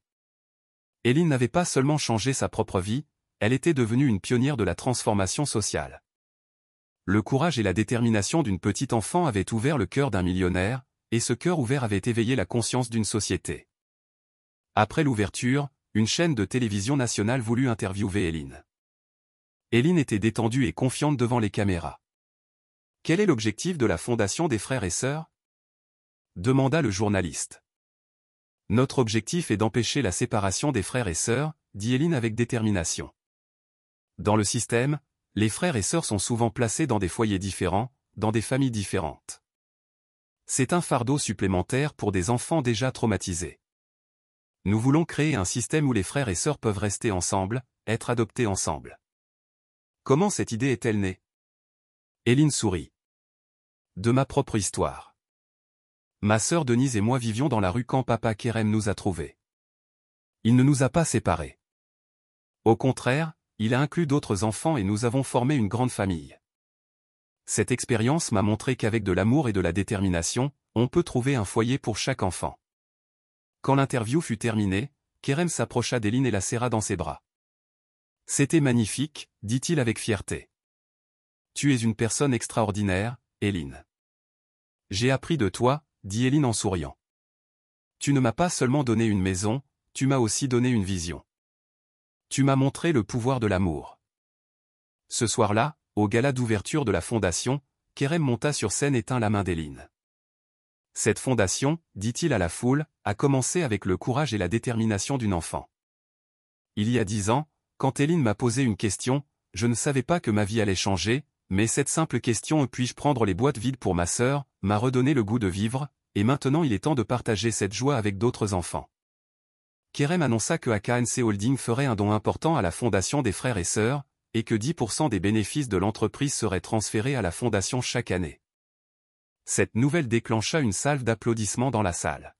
Éline n'avait pas seulement changé sa propre vie, elle était devenue une pionnière de la transformation sociale. Le courage et la détermination d'une petite enfant avaient ouvert le cœur d'un millionnaire, et ce cœur ouvert avait éveillé la conscience d'une société. Après l'ouverture, une chaîne de télévision nationale voulut interviewer Éline. Éline était détendue et confiante devant les caméras. « Quel est l'objectif de la Fondation des Frères et Sœurs ?» demanda le journaliste. « Notre objectif est d'empêcher la séparation des frères et sœurs, » dit Éline avec détermination. Dans le système, les frères et sœurs sont souvent placés dans des foyers différents, dans des familles différentes. C'est un fardeau supplémentaire pour des enfants déjà traumatisés. Nous voulons créer un système où les frères et sœurs peuvent rester ensemble, être adoptés ensemble. Comment cette idée est-elle née? Éline sourit. De ma propre histoire. Ma sœur Denise et moi vivions dans la rue quand papa Kerem nous a trouvés. Il ne nous a pas séparés. Au contraire, il a inclus d'autres enfants et nous avons formé une grande famille. Cette expérience m'a montré qu'avec de l'amour et de la détermination, on peut trouver un foyer pour chaque enfant. Quand l'interview fut terminée, Kerem s'approcha d'Éline et la serra dans ses bras. « C'était magnifique, dit-il avec fierté. Tu es une personne extraordinaire, Éline. J'ai appris de toi, dit Éline en souriant. Tu ne m'as pas seulement donné une maison, tu m'as aussi donné une vision. Tu m'as montré le pouvoir de l'amour. » Ce soir-là, au gala d'ouverture de la fondation, Kerem monta sur scène et tint la main d'Éline. Cette fondation, dit-il à la foule, a commencé avec le courage et la détermination d'une enfant. Il y a 10 ans, quand Éline m'a posé une question, je ne savais pas que ma vie allait changer, mais cette simple question « puis-je prendre les boîtes vides pour ma sœur ?» m'a redonné le goût de vivre, et maintenant il est temps de partager cette joie avec d'autres enfants. Kerem annonça que AKNC Holding ferait un don important à la Fondation des Frères et Sœurs, et que 10% des bénéfices de l'entreprise seraient transférés à la Fondation chaque année. Cette nouvelle déclencha une salve d'applaudissements dans la salle.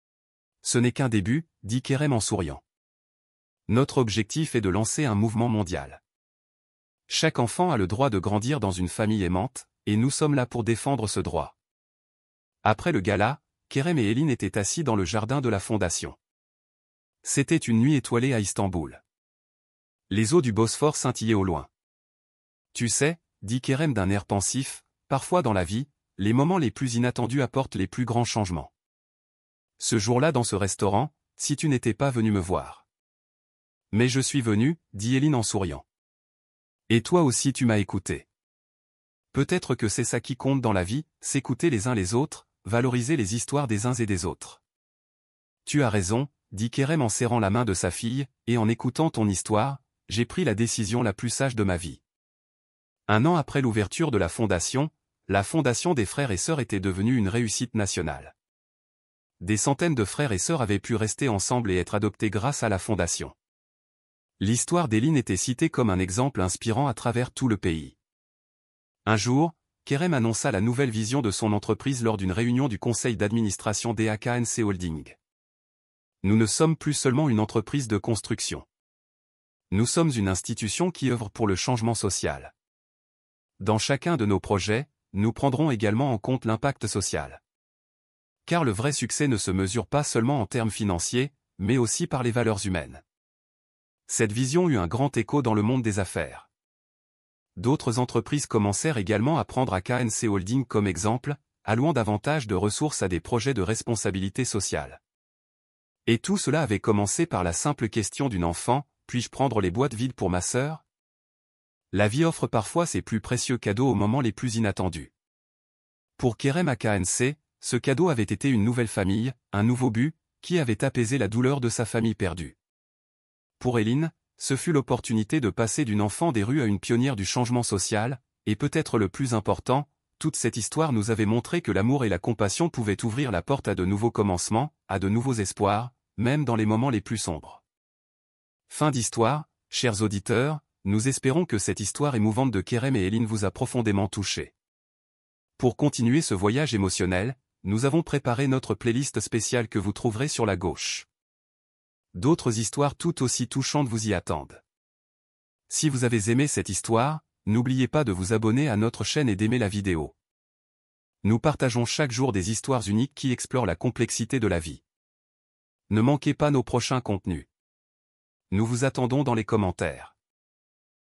« Ce n'est qu'un début, dit Kerem en souriant. Notre objectif est de lancer un mouvement mondial. Chaque enfant a le droit de grandir dans une famille aimante, et nous sommes là pour défendre ce droit. » Après le gala, Kerem et Éline étaient assis dans le jardin de la Fondation. C'était une nuit étoilée à Istanbul. Les eaux du Bosphore scintillaient au loin. « Tu sais, dit Kerem d'un air pensif, parfois dans la vie, les moments les plus inattendus apportent les plus grands changements. Ce jour-là dans ce restaurant, si tu n'étais pas venu me voir. Mais je suis venu, dit Éline en souriant. Et toi aussi tu m'as écouté. Peut-être que c'est ça qui compte dans la vie, s'écouter les uns les autres, valoriser les histoires des uns et des autres. Tu as raison, dit Kerem en serrant la main de sa fille, et en écoutant ton histoire, j'ai pris la décision la plus sage de ma vie. Un an après l'ouverture de la Fondation des Frères et Sœurs était devenue une réussite nationale. Des centaines de frères et sœurs avaient pu rester ensemble et être adoptés grâce à la Fondation. L'histoire d'Éline était citée comme un exemple inspirant à travers tout le pays. Un jour, Kerem annonça la nouvelle vision de son entreprise lors d'une réunion du conseil d'administration d'AKNC Holding. Nous ne sommes plus seulement une entreprise de construction. Nous sommes une institution qui œuvre pour le changement social. Dans chacun de nos projets, nous prendrons également en compte l'impact social. Car le vrai succès ne se mesure pas seulement en termes financiers, mais aussi par les valeurs humaines. Cette vision eut un grand écho dans le monde des affaires. D'autres entreprises commencèrent également à prendre AKNC Holding comme exemple, allouant davantage de ressources à des projets de responsabilité sociale. Et tout cela avait commencé par la simple question d'une enfant, puis-je prendre les boîtes vides pour ma sœur? La vie offre parfois ses plus précieux cadeaux aux moments les plus inattendus. Pour Kerem AKNC, ce cadeau avait été une nouvelle famille, un nouveau but, qui avait apaisé la douleur de sa famille perdue. Pour Éline, ce fut l'opportunité de passer d'une enfant des rues à une pionnière du changement social, et peut-être le plus important, toute cette histoire nous avait montré que l'amour et la compassion pouvaient ouvrir la porte à de nouveaux commencements, à de nouveaux espoirs, même dans les moments les plus sombres. Fin d'histoire, chers auditeurs, nous espérons que cette histoire émouvante de Kerem et Eline vous a profondément touché. Pour continuer ce voyage émotionnel, nous avons préparé notre playlist spéciale que vous trouverez sur la gauche. D'autres histoires tout aussi touchantes vous y attendent. Si vous avez aimé cette histoire, n'oubliez pas de vous abonner à notre chaîne et d'aimer la vidéo. Nous partageons chaque jour des histoires uniques qui explorent la complexité de la vie. Ne manquez pas nos prochains contenus. Nous vous attendons dans les commentaires.